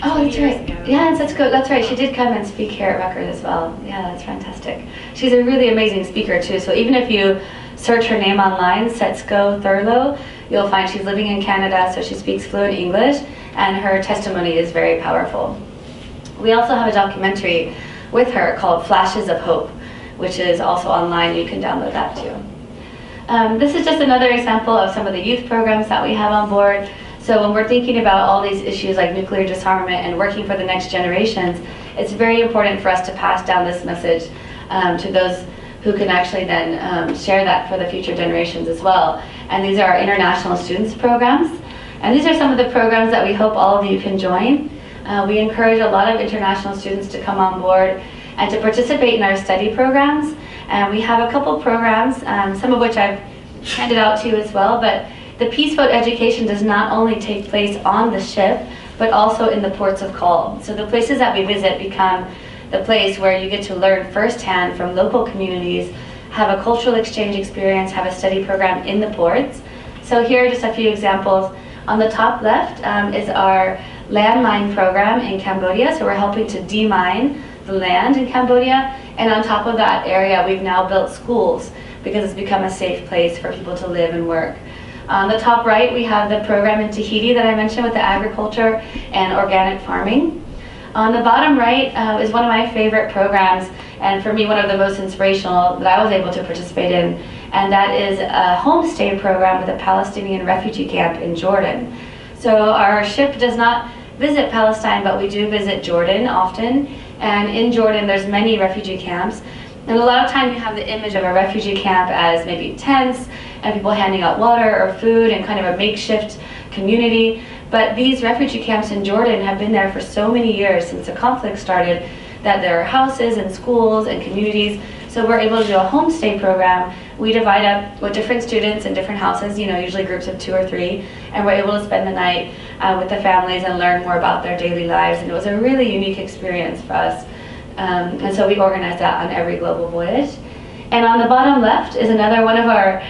Oh, that's 2 years right. ago. Yeah, and Setsuko, that's right. She did come and speak here at Rutgers as well. Yeah, that's fantastic. She's a really amazing speaker too. So even if you search her name online, Setsuko Thurlow, you'll find she's living in Canada, so she speaks fluent English, and her testimony is very powerful. We also have a documentary with her called Flashes of Hope, which is also online. You can download that too. This is just another example of some of the youth programs that we have on board. So when we're thinking about all these issues like nuclear disarmament and working for the next generations, it's very important for us to pass down this message to those who can actually then share that for the future generations as well. And these are our international students programs. And these are some of the programs that we hope all of you can join. We encourage a lot of international students to come on board and to participate in our study programs. And we have a couple programs, some of which I've handed out to you as well, but the Peace Boat education does not only take place on the ship, but also in the ports of call. So the places that we visit become the place where you get to learn firsthand from local communities, have a cultural exchange experience, have a study program in the ports. So here are just a few examples. On the top left is our landmine program in Cambodia. So we're helping to demine the land in Cambodia. And on top of that area, we've now built schools because it's become a safe place for people to live and work. On the top right, we have the program in Tahiti that I mentioned with the agriculture and organic farming. On the bottom right is one of my favorite programs, and for me, one of the most inspirational that I was able to participate in, and that is a homestay program with a Palestinian refugee camp in Jordan. So our ship does not visit Palestine, but we do visit Jordan often, and in Jordan there's many refugee camps. And a lot of time you have the image of a refugee camp as maybe tents and people handing out water or food and kind of a makeshift community. But these refugee camps in Jordan have been there for so many years since the conflict started that there are houses and schools and communities. So we're able to do a homestay program. We divide up with different students in different houses, usually groups of 2 or 3, and we're able to spend the night with the families and learn more about their daily lives. And it was a really unique experience for us. And so we organized that on every global voyage. And on the bottom left is another one of our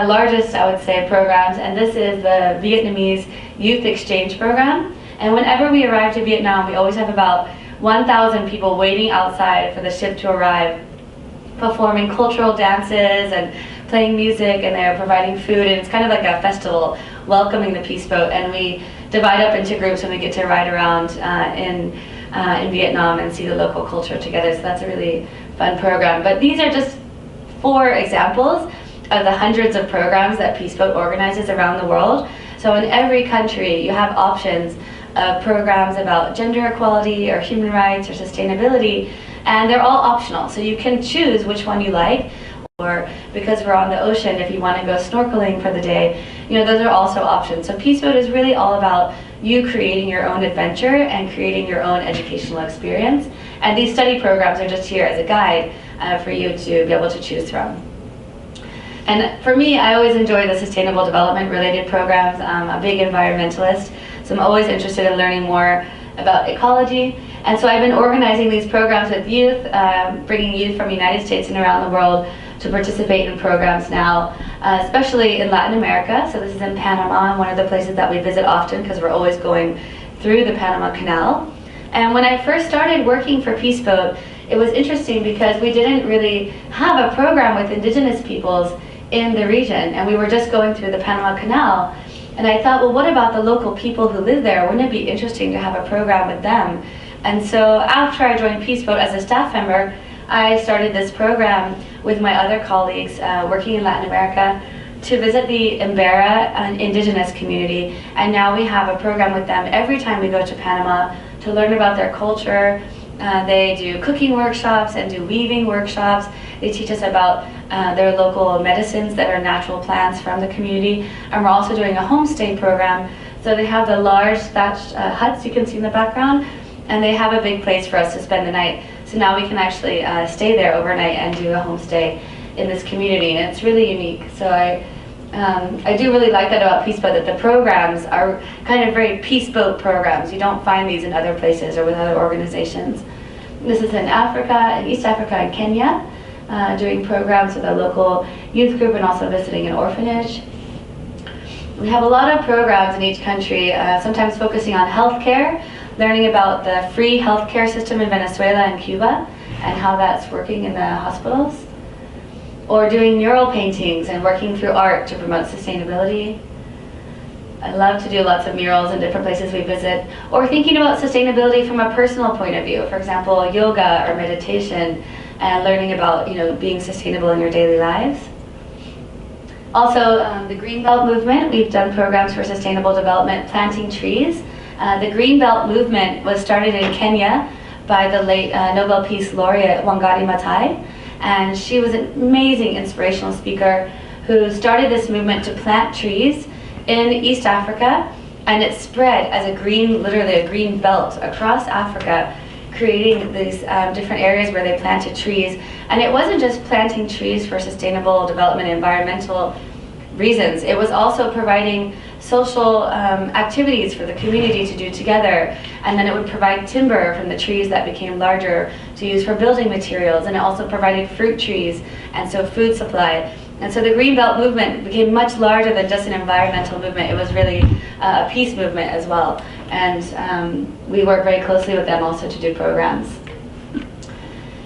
largest, I would say, programs, and this is the Vietnamese Youth Exchange Program. And whenever we arrive to Vietnam, we always have about 1,000 people waiting outside for the ship to arrive, performing cultural dances and playing music, and they're providing food, and it's kind of like a festival welcoming the Peace Boat. And we divide up into groups and we get to ride around in Vietnam and see the local culture together, so that's a really fun program. But these are just 4 examples of the hundreds of programs that Peace Boat organizes around the world. So in every country you have options of programs about gender equality or human rights or sustainability, and they're all optional, so you can choose which one you like. Or because we're on the ocean, if you want to go snorkeling for the day, those are also options. So Peace Boat is really all about you creating your own adventure and creating your own educational experience. And these study programs are just here as a guide for you to be able to choose from. And for me, I always enjoy the sustainable development related programs. I'm a big environmentalist, so I'm always interested in learning more about ecology. And so I've been organizing these programs with youth, bringing youth from the United States and around the world to participate in programs now, especially in Latin America. So this is in Panama, one of the places that we visit often because we're always going through the Panama Canal. And when I first started working for Peace Boat, it was interesting because we didn't really have a program with indigenous peoples in the region, and we were just going through the Panama Canal. And I thought, well, what about the local people who live there? Wouldn't it be interesting to have a program with them? And so after I joined Peace Boat as a staff member, I started this program with my other colleagues working in Latin America to visit the Embera, an indigenous community. And now we have a program with them every time we go to Panama to learn about their culture. They do cooking workshops and do weaving workshops. They teach us about their local medicines that are natural plants from the community. And we're also doing a homestay program. So they have the large thatched huts you can see in the background, and they have a big place for us to spend the night. So now we can actually stay there overnight and do a homestay in this community, and it's really unique. So I do really like that about Peace Boat, that the programs are kind of very Peace Boat programs. You don't find these in other places or with other organizations. This is in Africa, in East Africa and Kenya, doing programs with a local youth group and also visiting an orphanage. We have a lot of programs in each country, sometimes focusing on healthcare, learning about the free healthcare system in Venezuela and Cuba and how that's working in the hospitals, or doing mural paintings and working through art to promote sustainability. I love to do lots of murals in different places we visit, or thinking about sustainability from a personal point of view. For example, yoga or meditation, and learning about being sustainable in your daily lives. Also, the Greenbelt movement, we've done programs for sustainable development, planting trees. The Greenbelt movement was started in Kenya by the late Nobel Peace Laureate Wangari Maathai, and she was an amazing inspirational speaker who started this movement to plant trees in East Africa, and it spread as literally a green belt across Africa, creating these different areas where they planted trees. And it wasn't just planting trees for sustainable development, environmental reasons. It was also providing social activities for the community to do together. And then it would provide timber from the trees that became larger to use for building materials. And it also provided fruit trees, and so food supply. And so the Greenbelt movement became much larger than just an environmental movement. It was really a peace movement as well. And we work very closely with them also to do programs.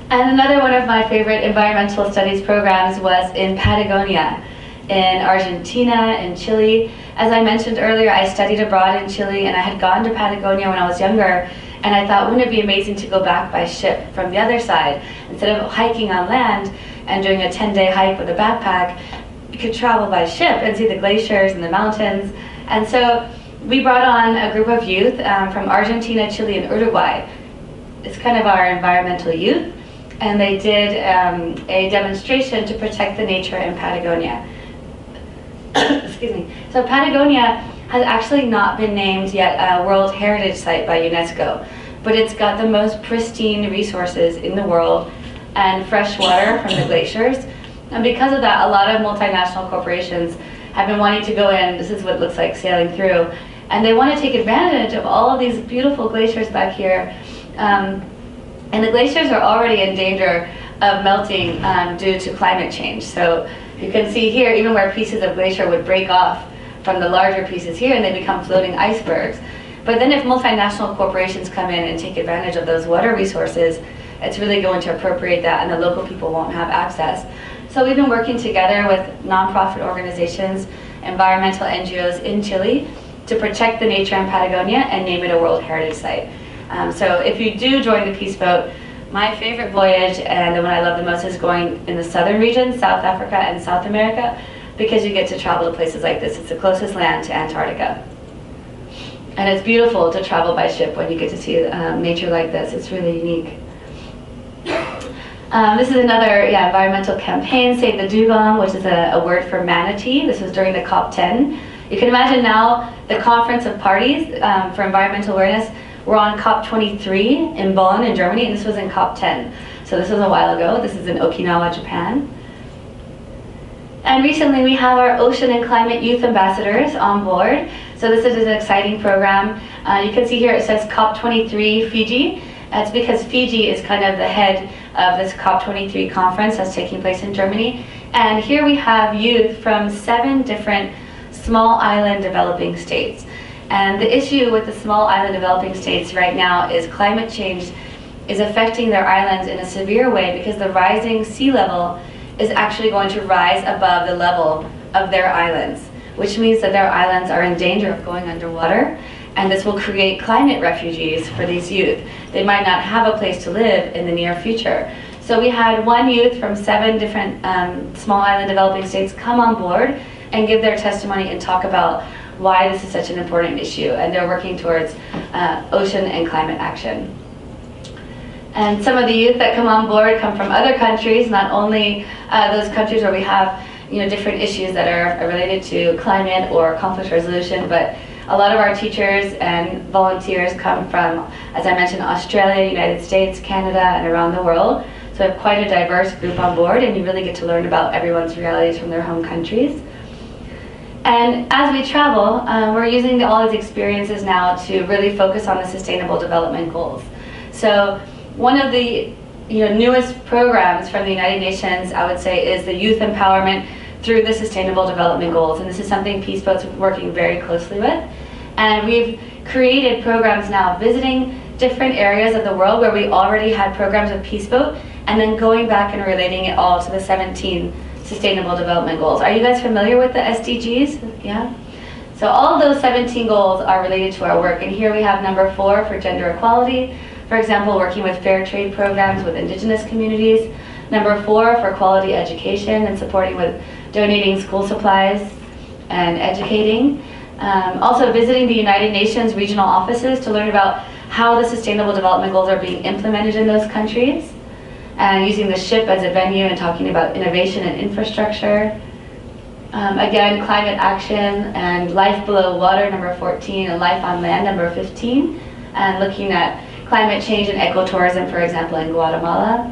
And another one of my favorite environmental studies programs was in Patagonia, in Argentina, and Chile. As I mentioned earlier, I studied abroad in Chile, and I had gone to Patagonia when I was younger, and I thought, wouldn't it be amazing to go back by ship from the other side? Instead of hiking on land and doing a 10-day hike with a backpack, you could travel by ship and see the glaciers and the mountains. And so we brought on a group of youth from Argentina, Chile, and Uruguay. It's kind of our environmental youth, and they did a demonstration to protect the nature in Patagonia. Excuse me. So Patagonia has actually not been named yet a World Heritage Site by UNESCO, but it's got the most pristine resources in the world and fresh water from the glaciers. And because of that, a lot of multinational corporations have been wanting to go in. This is what it looks like sailing through. And they want to take advantage of all of these beautiful glaciers back here. And the glaciers are already in danger of melting due to climate change. So you can see here, even where pieces of glacier would break off from the larger pieces here and they become floating icebergs. But then if multinational corporations come in and take advantage of those water resources, it's really going to appropriate that and the local people won't have access. So we've been working together with nonprofit organizations, environmental NGOs in Chile to protect the nature in Patagonia and name it a World Heritage Site. So if you do join the Peace Boat, my favorite voyage and the one I love the most is going in the southern region, South Africa and South America, because you get to travel to places like this. It's the closest land to Antarctica. And it's beautiful to travel by ship when you get to see nature like this. It's really unique. This is another environmental campaign, Save the Dugong, which is a word for manatee. This was during the COP10. You can imagine now the conference of parties for environmental awareness. We're on COP23 in Bonn in Germany, and this was in COP10. So this was a while ago. This is in Okinawa, Japan. And recently we have our Ocean and Climate Youth Ambassadors on board. So this is an exciting program. You can see here it says COP23 Fiji. That's because Fiji is kind of the head of this COP23 conference that's taking place in Germany. And here we have youth from 7 different small island developing states. And the issue with the small island developing states right now is climate change is affecting their islands in a severe way because the rising sea level is actually going to rise above the level of their islands, which means that their islands are in danger of going underwater, and this will create climate refugees for these youth. They might not have a place to live in the near future. So we had 1 youth from 7 different small island developing states come on board and give their testimony and talk about why this is such an important issue, and they're working towards ocean and climate action. And some of the youth that come on board come from other countries, not only those countries where we have different issues that are related to climate or conflict resolution, but a lot of our teachers and volunteers come from, as I mentioned, Australia, United States, Canada, and around the world. So we have quite a diverse group on board, and you really get to learn about everyone's realities from their home countries. And as we travel, we're using all these experiences now to really focus on the Sustainable Development Goals. So one of the newest programs from the United Nations, I would say, is the youth empowerment through the Sustainable Development Goals. And this is something Peace Boat's working very closely with. And we've created programs now visiting different areas of the world where we already had programs with Peace Boat, and then going back and relating it all to the 17 Sustainable Development Goals. Are you guys familiar with the SDGs? Yeah? So all of those 17 goals are related to our work. And here we have number 4 for gender equality. For example, working with fair trade programs with indigenous communities. Number 4 for quality education and supporting with donating school supplies and educating. Also visiting the United Nations regional offices to learn about how the Sustainable Development Goals are being implemented in those countries. And using the ship as a venue and talking about innovation and infrastructure. Again, climate action and life below water, number 14, and life on land, number 15. And looking at climate change and ecotourism, for example, in Guatemala.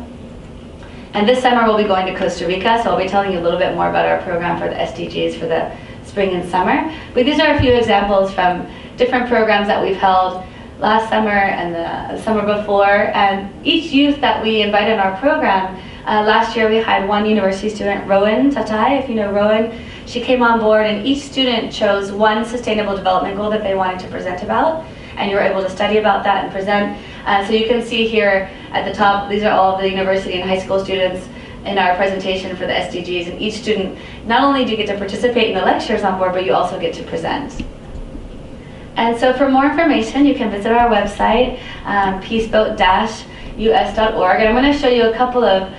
And this summer we'll be going to Costa Rica, so I'll be telling you a little bit more about our program for the SDGs for the spring and summer. But these are a few examples from different programs that we've held last summer and the summer before. And each youth that we invite in our program, last year we had 1 university student, Rowan Tatai, if you know Rowan. She came on board, and each student chose 1 sustainable development goal that they wanted to present about, and you were able to study about that and present. So you can see here at the top, these are all of the university and high school students in our presentation for the SDGs, and each student, not only do you get to participate in the lectures on board, but you also get to present. And so for more information, you can visit our website, peaceboat-us.org. And I'm going to show you a couple of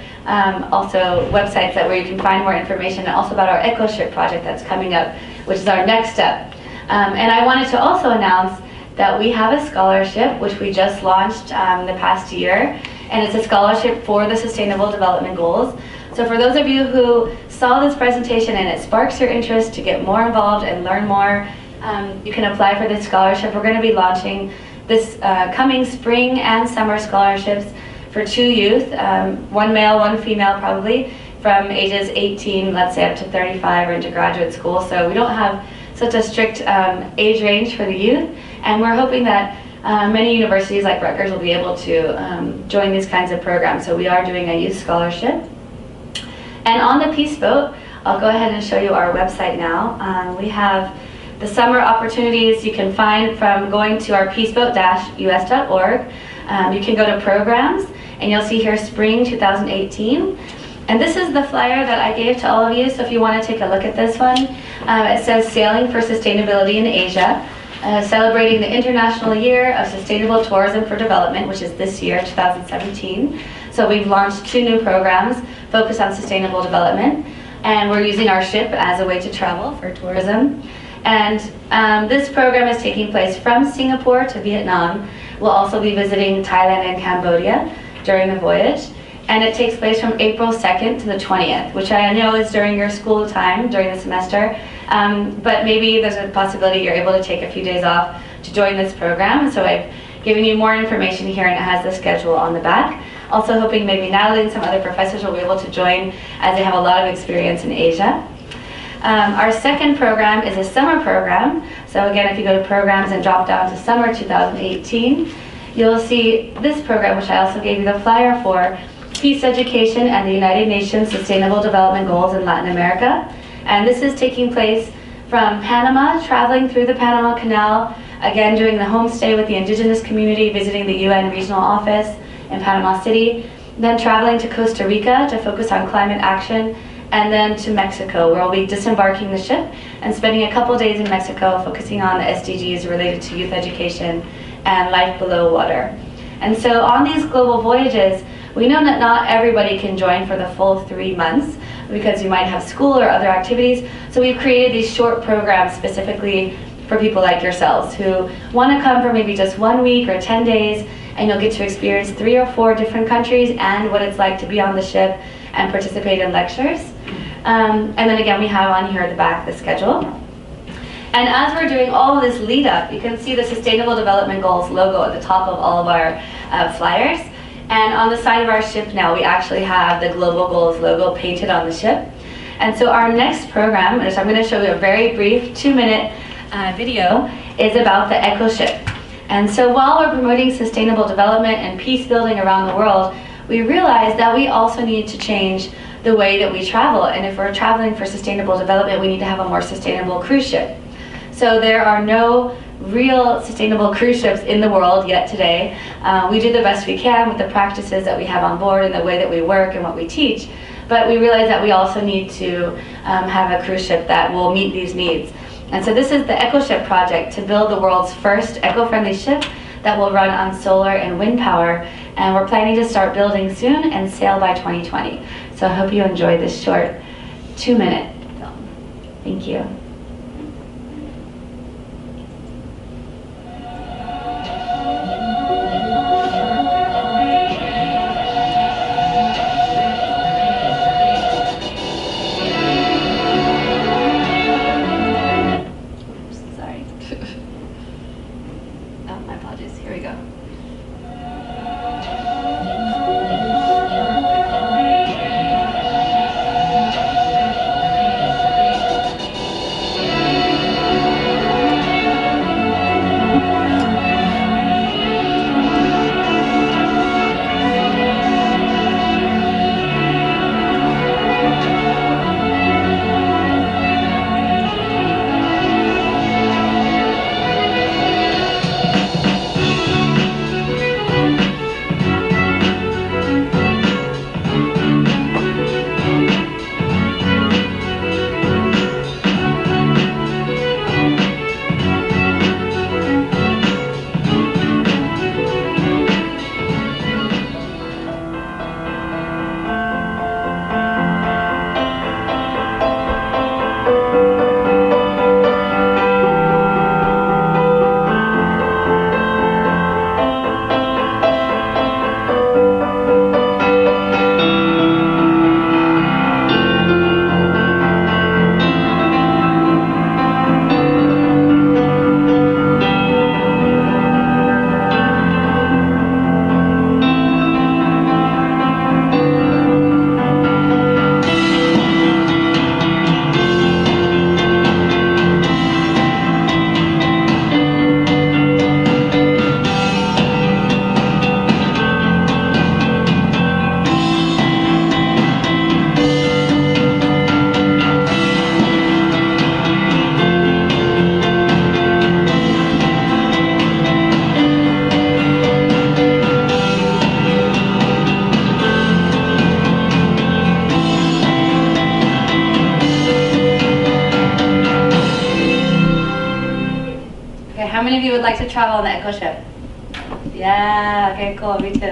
also websites where you can find more information, and also about our EcoShip project that's coming up, which is our next step. And I wanted to also announce that we have a scholarship, which we just launched the past year. And it's a scholarship for the Sustainable Development Goals. So for those of you who saw this presentation and it sparks your interest to get more involved and learn more, you can apply for this scholarship. We're going to be launching this coming spring and summer scholarships for 2 youth, 1 male, 1 female probably, from ages 18, let's say, up to 35 or into graduate school. So we don't have such a strict age range for the youth, and we're hoping that many universities like Rutgers will be able to join these kinds of programs. So we are doing a youth scholarship. And on the Peace Boat, I'll go ahead and show you our website now. We have the summer opportunities you can find from going to our peaceboat-us.org. You can go to programs, and you'll see here spring 2018. And this is the flyer that I gave to all of you, so if you want to take a look at this one, it says Sailing for Sustainability in Asia, celebrating the International Year of Sustainable Tourism for Development, which is this year, 2017. So we've launched 2 new programs focused on sustainable development, and we're using our ship as a way to travel for tourism. And this program is taking place from Singapore to Vietnam. We'll also be visiting Thailand and Cambodia during the voyage. And it takes place from April 2nd to the 20th, which I know is during your school time, during the semester. But maybe there's a possibility you're able to take a few days off to join this program. So I've given you more information here, and it has the schedule on the back. Also hoping maybe Natalie and some other professors will be able to join, as they have a lot of experience in Asia. Our second program is a summer program. So again, if you go to programs and drop down to summer 2018, you'll see this program, which I also gave you the flyer for, Peace Education and the United Nations Sustainable Development Goals in Latin America. And this is taking place from Panama, traveling through the Panama Canal, again doing the homestay with the indigenous community, visiting the UN regional office in Panama City, then traveling to Costa Rica to focus on climate action, and then to Mexico, where we'll be disembarking the ship and spending a couple days in Mexico focusing on the SDGs related to youth education and life below water. And so on these global voyages, we know that not everybody can join for the full 3 months because you might have school or other activities. So we've created these short programs specifically for people like yourselves who want to come for maybe just 1 week or 10 days, and you'll get to experience 3 or 4 different countries and what it's like to be on the ship and participate in lectures. And then again, we have on here at the back the schedule. And as we're doing all of this lead up, you can see the Sustainable Development Goals logo at the top of all of our flyers. And on the side of our ship now, we actually have the Global Goals logo painted on the ship. And so our next program, which I'm going to show you a very brief 2-minute video, is about the Eco Ship. And so while we're promoting sustainable development and peace building around the world, we realized that we also need to change the way that we travel. And if we're traveling for sustainable development, we need to have a more sustainable cruise ship. So there are no real sustainable cruise ships in the world yet today. We do the best we can with the practices that we have on board and the way that we work and what we teach. But we realize that we also need to have a cruise ship that will meet these needs. And so this is the Eco Ship project to build the world's first eco-friendly ship that will run on solar and wind power. And we're planning to start building soon and sail by 2020. So I hope you enjoy this short 2-minute film. Thank you. would like to travel on the Echo ship? Yeah, okay, cool, me too.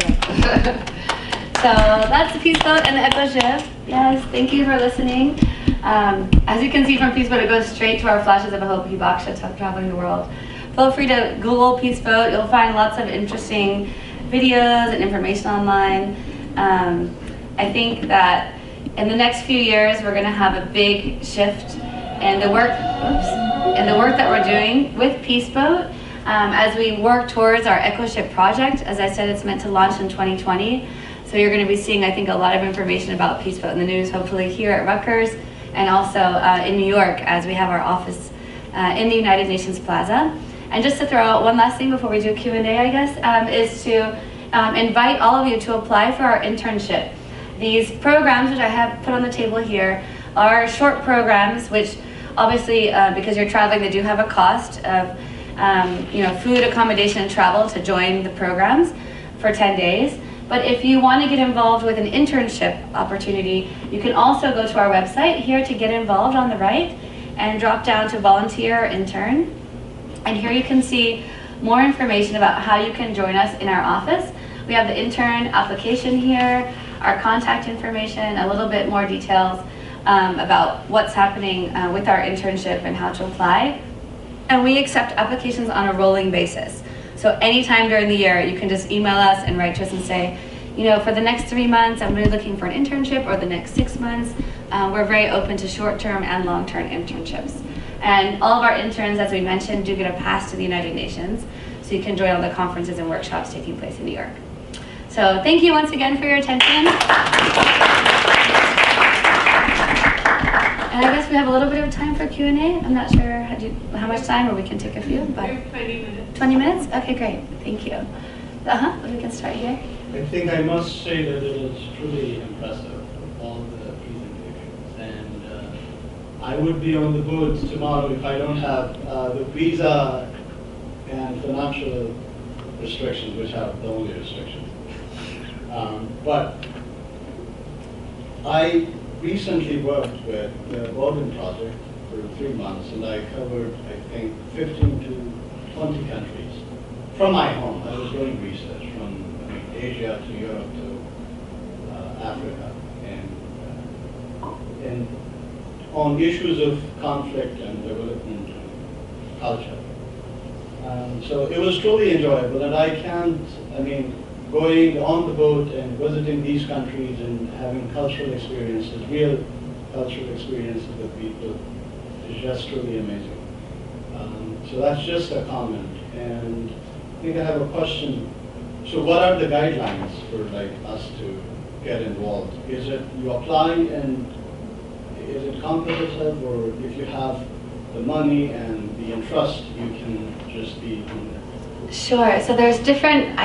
So that's the Peace Boat and the Echo ship. Yes, thank you for listening. As you can see from Peace Boat, it goes straight to our Flashes of Hope Hibaksha traveling the world. Feel free to Google Peace Boat. You'll find lots of interesting videos and information online. I think that in the next few years, we're going to have a big shift in the work, that we're doing with Peace Boat as we work towards our Echo Ship project. As I said, it's meant to launch in 2020. So you're going to be seeing, I think, a lot of information about Peace Boat in the news, hopefully here at Rutgers and also in New York as we have our office in the United Nations Plaza. And just to throw out one last thing before we do Q&A, I guess, is to invite all of you to apply for our internship. These programs, which I have put on the table here, are short programs, which obviously, because you're traveling, they do have a cost of food, accommodation, and travel to join the programs for 10 days. But if you want to get involved with an internship opportunity, you can also go to our website here to get involved on the right and drop down to volunteer or intern. And here you can see more information about how you can join us in our office. We have the intern application here, our contact information, a little bit more details about what's happening with our internship and how to apply. And we accept applications on a rolling basis. So anytime during the year, you can just email us and write to us and say, for the next 3 months, I'm really looking for an internship, or the next 6 months. We're very open to short-term and long-term internships. And all of our interns, as we mentioned, do get a pass to the United Nations, so you can join all the conferences and workshops taking place in New York. So thank you once again for your attention. And I guess we have a little bit of time for Q&A. I'm not sure how much time, or we can take a few. But 20 minutes. 20 minutes? Okay, great. Thank you. We can start here. I think I must say that it is truly impressive, all the presentations. And I would be on the boat tomorrow if I don't have the visa and financial restrictions, which are the only restrictions. But I recently worked with the Borden Project for 3 months, and I covered, I think, 15 to 20 countries from my home. I was doing research from Asia to Europe to Africa, and on issues of conflict and development and culture. So it was truly enjoyable, and going on the boat and visiting these countries and having cultural experiences, real cultural experiences with people, is just truly amazing. So that's just a comment. And I think I have a question. So what are the guidelines for us to get involved? Is it you apply and is it competitive, or if you have the money and the interest, you can just be in there? Sure. So there's different,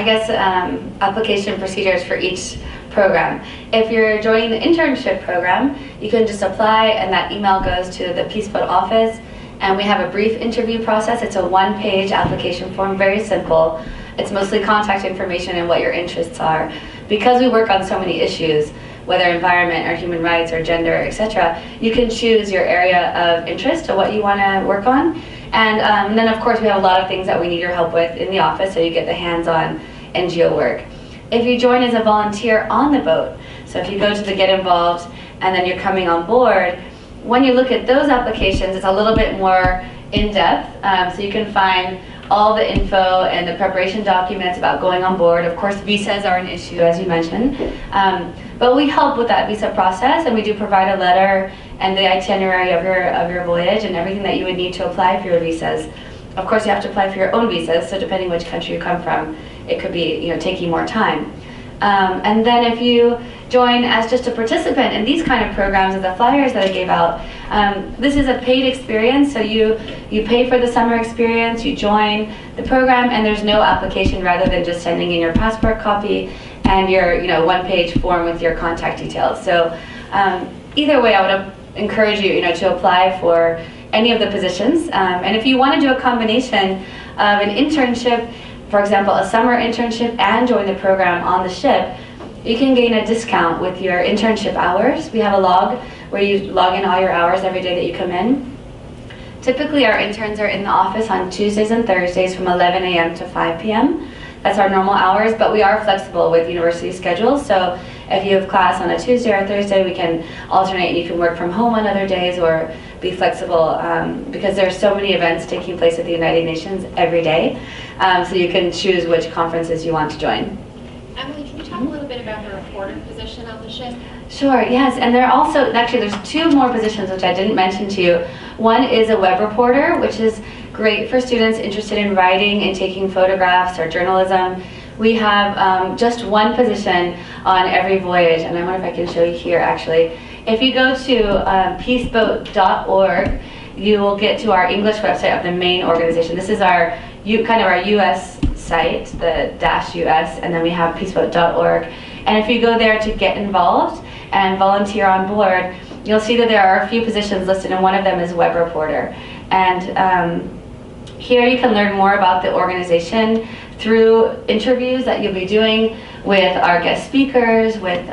application procedures for each program. If you're joining the internship program, you can just apply, and that email goes to the Peace Boat office, and we have a brief interview process. It's a 1-page application form, very simple. It's mostly contact information and what your interests are. Because we work on so many issues, whether environment or human rights or gender, etc., you can choose your area of interest or what you want to work on. And then, of course, we have a lot of things that we need your help with in the office, so you get the hands-on NGO work. If you join as a volunteer on the boat, so if you go to the Get Involved and then you're coming on board, when you look at those applications, it's a little bit more in-depth, so you can find all the info and the preparation documents about going on board. Of course, visas are an issue, as you mentioned. But we help with that visa process, and we do provide a letter and the itinerary of your voyage and everything that you would need to apply for your visas. Of course, you have to apply for your own visas, so depending which country you come from, it could be taking more time. And then if you join as just a participant in these kind of programs, the flyers that I gave out, this is a paid experience, so you pay for the summer experience, you join the program, and there's no application rather than just sending in your passport copy and your 1-page form with your contact details. So either way, I would encourage you to apply for any of the positions. And if you want to do a combination of an internship, for example, a summer internship, and join the program on the ship, you can gain a discount with your internship hours. We have a log where you log in all your hours every day that you come in. Typically, our interns are in the office on Tuesdays and Thursdays from 11 a.m. to 5 p.m. That's our normal hours, but we are flexible with university schedules. So if you have class on a Tuesday or Thursday, we can alternate and you can work from home on other days or be flexible because there's so many events taking place at the United Nations every day. So you can choose which conferences you want to join. Emily, can you talk a little bit about the reporter position on the ship? Sure, yes, and there are also, actually there's two more positions which I didn't mention to you. One is a web reporter, which is great for students interested in writing and taking photographs or journalism. We have just one position on every voyage, and I wonder if I can show you here actually. If you go to peaceboat.org, you will get to our English website of the main organization. This is our kind of our US site, the -US, and then we have peaceboat.org. And if you go there to get involved and volunteer on board, you'll see that there are a few positions listed, and one of them is web reporter. And here you can learn more about the organization through interviews that you'll be doing with our guest speakers, with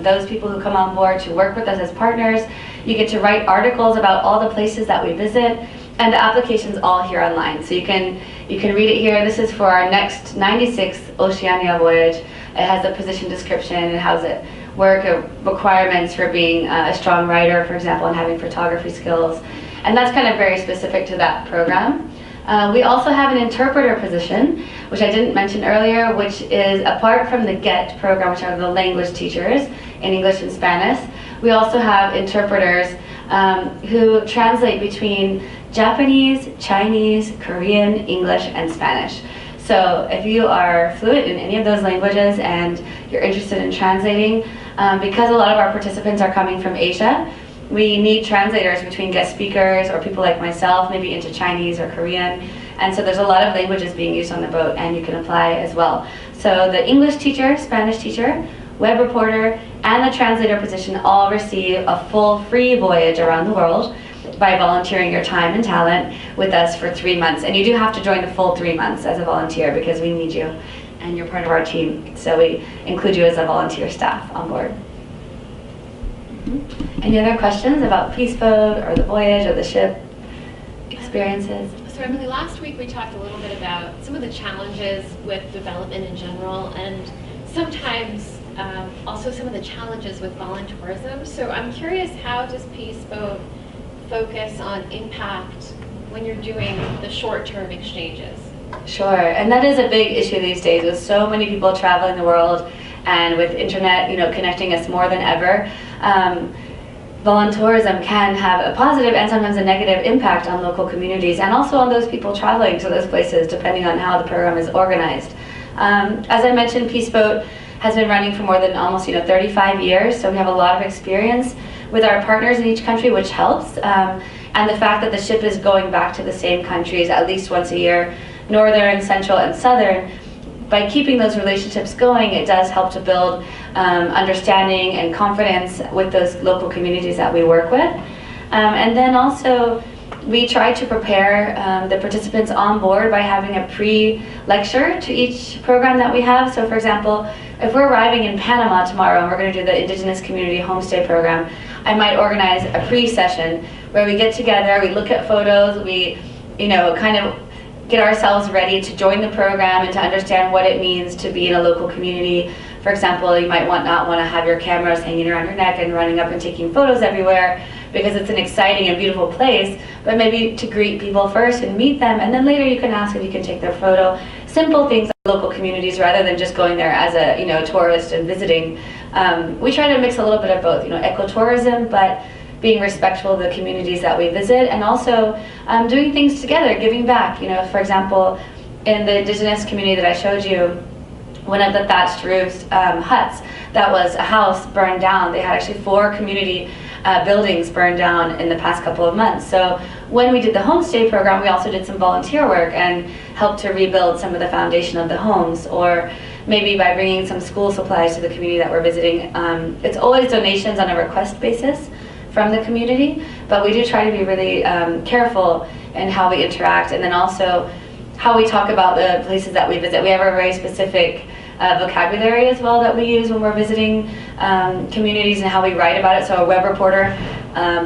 those people who come on board to work with us as partners. You get to write articles about all the places that we visit, and the application's all here online. So you can read it here. This is for our next 96th Oceania voyage. It has a position description and how does it work, requirements for being a strong writer, for example, and having photography skills. And that's kind of very specific to that program. We also have an interpreter position, which I didn't mention earlier, which is apart from the GET program, which are the language teachers in English and Spanish. We also have interpreters who translate between Japanese, Chinese, Korean, English, and Spanish. So if you are fluent in any of those languages and you're interested in translating, because a lot of our participants are coming from Asia, we need translators between guest speakers or people like myself, maybe into Chinese or Korean. And so there's a lot of languages being used on the boat, and you can apply as well. So the English teacher, Spanish teacher, web reporter, and the translator position all receive a full free voyage around the world by volunteering your time and talent with us for 3 months. And you do have to join the full 3 months as a volunteer because we need you and you're part of our team. So we include you as a volunteer staff on board. Any other questions about Peaceboat or the voyage or the ship experiences? So Emily, last week we talked a little bit about some of the challenges with development in general, and sometimes also some of the challenges with voluntourism. So I'm curious, how does Peaceboat focus on impact when you're doing the short-term exchanges? Sure, and that is a big issue these days with so many people traveling the world and with internet, connecting us more than ever. Voluntourism can have a positive and sometimes a negative impact on local communities and also on those people traveling to those places, depending on how the program is organized. As I mentioned, Peaceboat has been running for more than almost 35 years, so we have a lot of experience with our partners in each country, which helps. And the fact that the ship is going back to the same countries at least once a year, northern, central, and southern, by keeping those relationships going, it does help to build understanding and confidence with those local communities that we work with. And then also, we try to prepare the participants on board by having a pre-lecture to each program that we have. So for example, if we're arriving in Panama tomorrow and we're going to do the Indigenous Community Homestay Program, I might organize a pre-session where we get together, we look at photos, we kind of get ourselves ready to join the program and to understand what it means to be in a local community. For example, you might not want to have your cameras hanging around your neck and running up and taking photos everywhere because it's an exciting and beautiful place, but maybe to greet people first and meet them, and then later you can ask if you can take their photo. Simple things like local communities rather than just going there as a tourist and visiting. We try to mix a little bit of both, ecotourism, but being respectful of the communities that we visit, and also doing things together, giving back. For example, in the Indigenous community that I showed you, one of the thatched roofs huts, that was a house burned down. They had actually 4 community buildings burned down in the past couple of months. So when we did the homestay program, we also did some volunteer work and helped to rebuild some of the foundation of the homes, or maybe by bringing some school supplies to the community that we're visiting. It's always donations on a request basis from the community, but we do try to be really careful in how we interact, and then also how we talk about the places that we visit. We have a very specific vocabulary as well that we use when we're visiting communities, and how we write about it. So a web reporter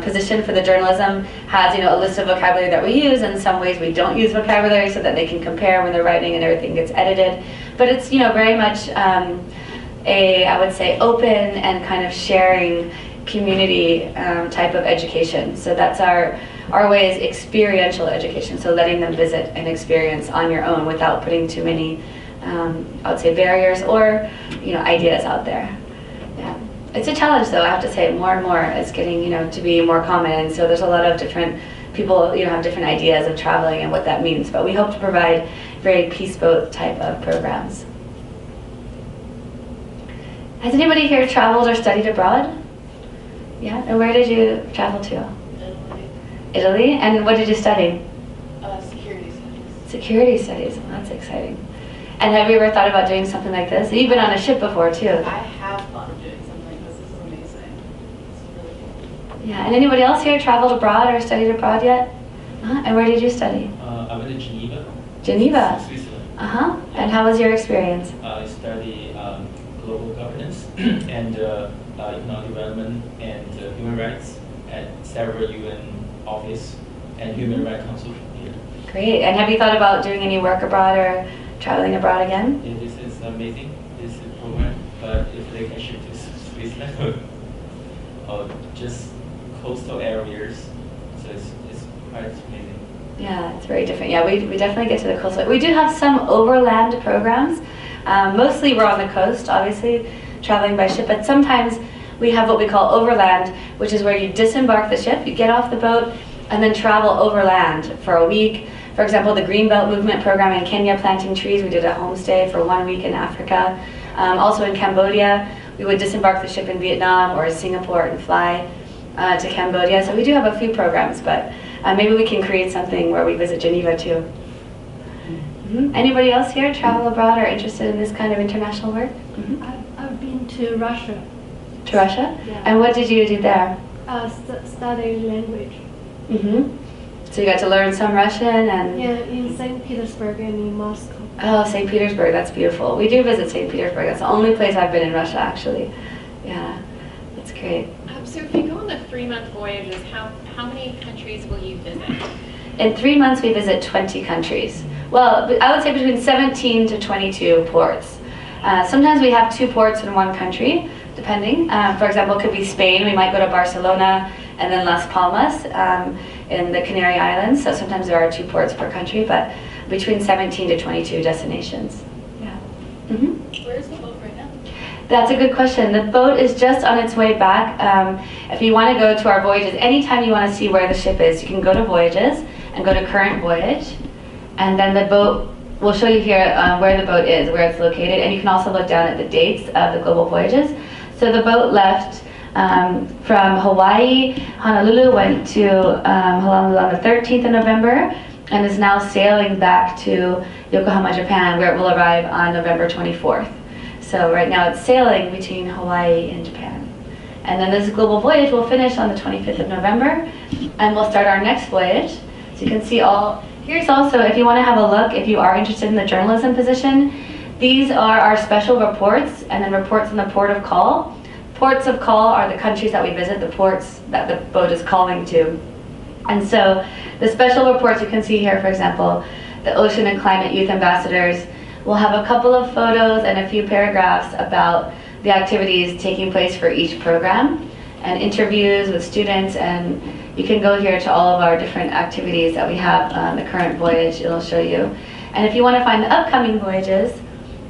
position for the journalism has, a list of vocabulary that we use, and some ways we don't use vocabulary so that they can compare when they're writing and everything gets edited. But it's, very much I would say, open and kind of sharing community type of education. So that's our way is experiential education, so letting them visit and experience on your own without putting too many, I would say, barriers or, ideas out there. Yeah. It's a challenge, though, I have to say. More and more it's getting, to be more common, and so there's a lot of different people, have different ideas of traveling and what that means, but we hope to provide very peace boat type of programs. Has anybody here traveled or studied abroad? Yeah, and where did you travel to? Italy. Italy? And what did you study? Security studies. Security studies, well, that's exciting. And have you ever thought about doing something like this? You've been on a ship before too. I have thought of doing something like this. This is amazing. It's really cool. Yeah, and anybody else here traveled abroad or studied abroad yet? And where did you study? I went to Geneva. Geneva? Switzerland. And how was your experience? I studied global governance and economic development and human rights at several UN office and Human Rights Council here. Great, and have you thought about doing any work abroad or traveling abroad again? Yeah, this is amazing, this program, but if they can ship to Switzerland or just coastal areas, so it's quite amazing. Yeah, it's very different. Yeah, we definitely get to the coast. We do have some overland programs. Mostly we're on the coast, obviously, traveling by ship, but sometimes we have what we call overland, which is where you disembark the ship, you get off the boat, and then travel overland for a week. For example, the Greenbelt Movement program in Kenya, planting trees, we did a homestay for 1 week in Africa. Also in Cambodia, we would disembark the ship in Vietnam or Singapore and fly to Cambodia. So we do have a few programs, but maybe we can create something where we visit Geneva too. Anybody else here travel abroad or interested in this kind of international work? I've been to Russia. To Russia? Yeah. And what did you do there? Study language. So you got to learn some Russian and... Yeah, in St. Petersburg and in Moscow. Oh, St. Petersburg, that's beautiful. We do visit St. Petersburg. That's the only place I've been in Russia, actually. Yeah, that's great. So if you go on the 3-month voyages, how many countries will you visit? In 3 months, we visit 20 countries. Well, I would say between 17 to 22 ports. Sometimes we have 2 ports in one country, depending. For example, it could be Spain. We might go to Barcelona and then Las Palmas in the Canary Islands. So sometimes there are 2 ports per country, but between 17 to 22 destinations. Yeah. Where's the boat right now? That's a good question. The boat is just on its way back. If you want to go to our voyages, anytime you want to see where the ship is, you can go to voyages and go to current voyage. And then the boat will show you here where the boat is, where it's located. And you can also look down at the dates of the global voyages. So the boat left from Hawaii. Honolulu went to Honolulu on the 13th of November and is now sailing back to Yokohama, Japan, where it will arrive on November 24th. So right now it's sailing between Hawaii and Japan. And then this global voyage will finish on the 25th of November, and we'll start our next voyage. So you can see all, here's also, if you want to have a look, if you are interested in the journalism position, these are our special reports, and then reports in the port of call. Ports of call are the countries that we visit, the ports that the boat is calling to. And so the special reports you can see here, for example, the Ocean and Climate Youth Ambassadors will have a couple of photos and a few paragraphs about the activities taking place for each program and interviews with students, and you can go here to all of our different activities that we have on the current voyage. It'll show you. And if you want to find the upcoming voyages,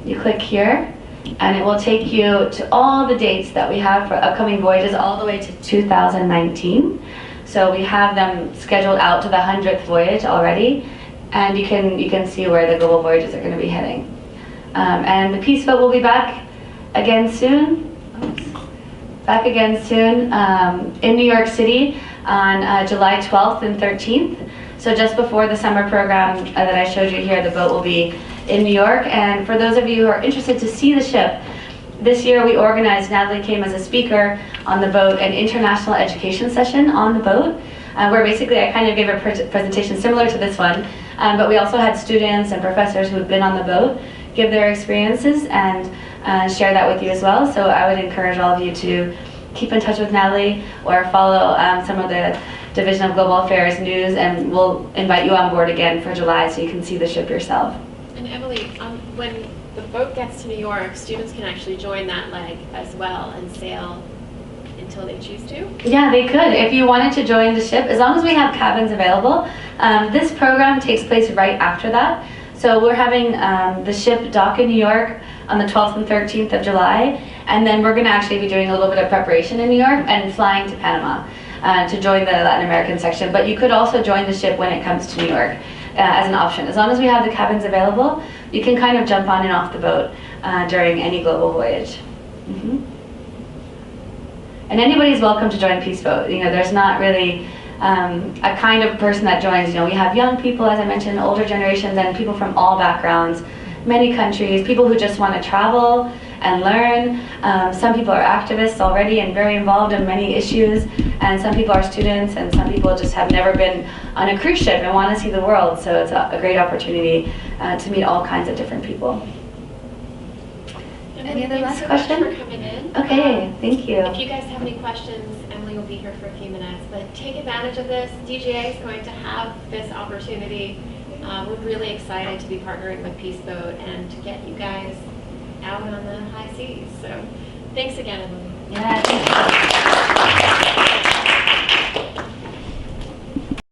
you click here and it will take you to all the dates that we have for upcoming voyages all the way to 2019. So we have them scheduled out to the 100th voyage already, and you can see where the global voyages are going to be heading. And the Peace Boat will be back again soon. In New York City on July 12th and 13th. So just before the summer program that I showed you here, the boat will be in New York. And for those of you who are interested to see the ship, this year we organized, Natalie came as a speaker on the boat, an international education session on the boat, where basically I kind of gave a presentation similar to this one, but we also had students and professors who had been on the boat give their experiences and share that with you as well. So I would encourage all of you to keep in touch with Natalie or follow some of the Division of Global Affairs news, and we'll invite you on board again for July so you can see the ship yourself. And Emilie, when the boat gets to New York, students can actually join that leg as well and sail until they choose to? Yeah, they could. If you wanted to join the ship, as long as we have cabins available. This program takes place right after that. So we're having the ship dock in New York on the 12th and 13th of July, and then we're going to actually be doing a little bit of preparation in New York and flying to Panama to join the Latin American section. But you could also join the ship when it comes to New York as an option. As long as we have the cabins available, you can kind of jump on and off the boat during any global voyage. And anybody's welcome to join Peace Boat. You know, there's not really a kind of person that joins. You know, we have young people, as I mentioned, older generations, and people from all backgrounds, many countries, people who just want to travel and learn. Some people are activists already and very involved in many issues, and some people are students, and some people just have never been on a cruise ship and want to see the world. So it's a great opportunity to meet all kinds of different people. Any other last question? Thanks so much for coming in. Okay, thank you. If you guys have any questions, Emilie will be here for a few minutes, but take advantage of this. DGA is going to have this opportunity. We're really excited to be partnering with Peace Boat and to get you guys out on the high seas. So thanks again, Emilie. Yeah, thank you.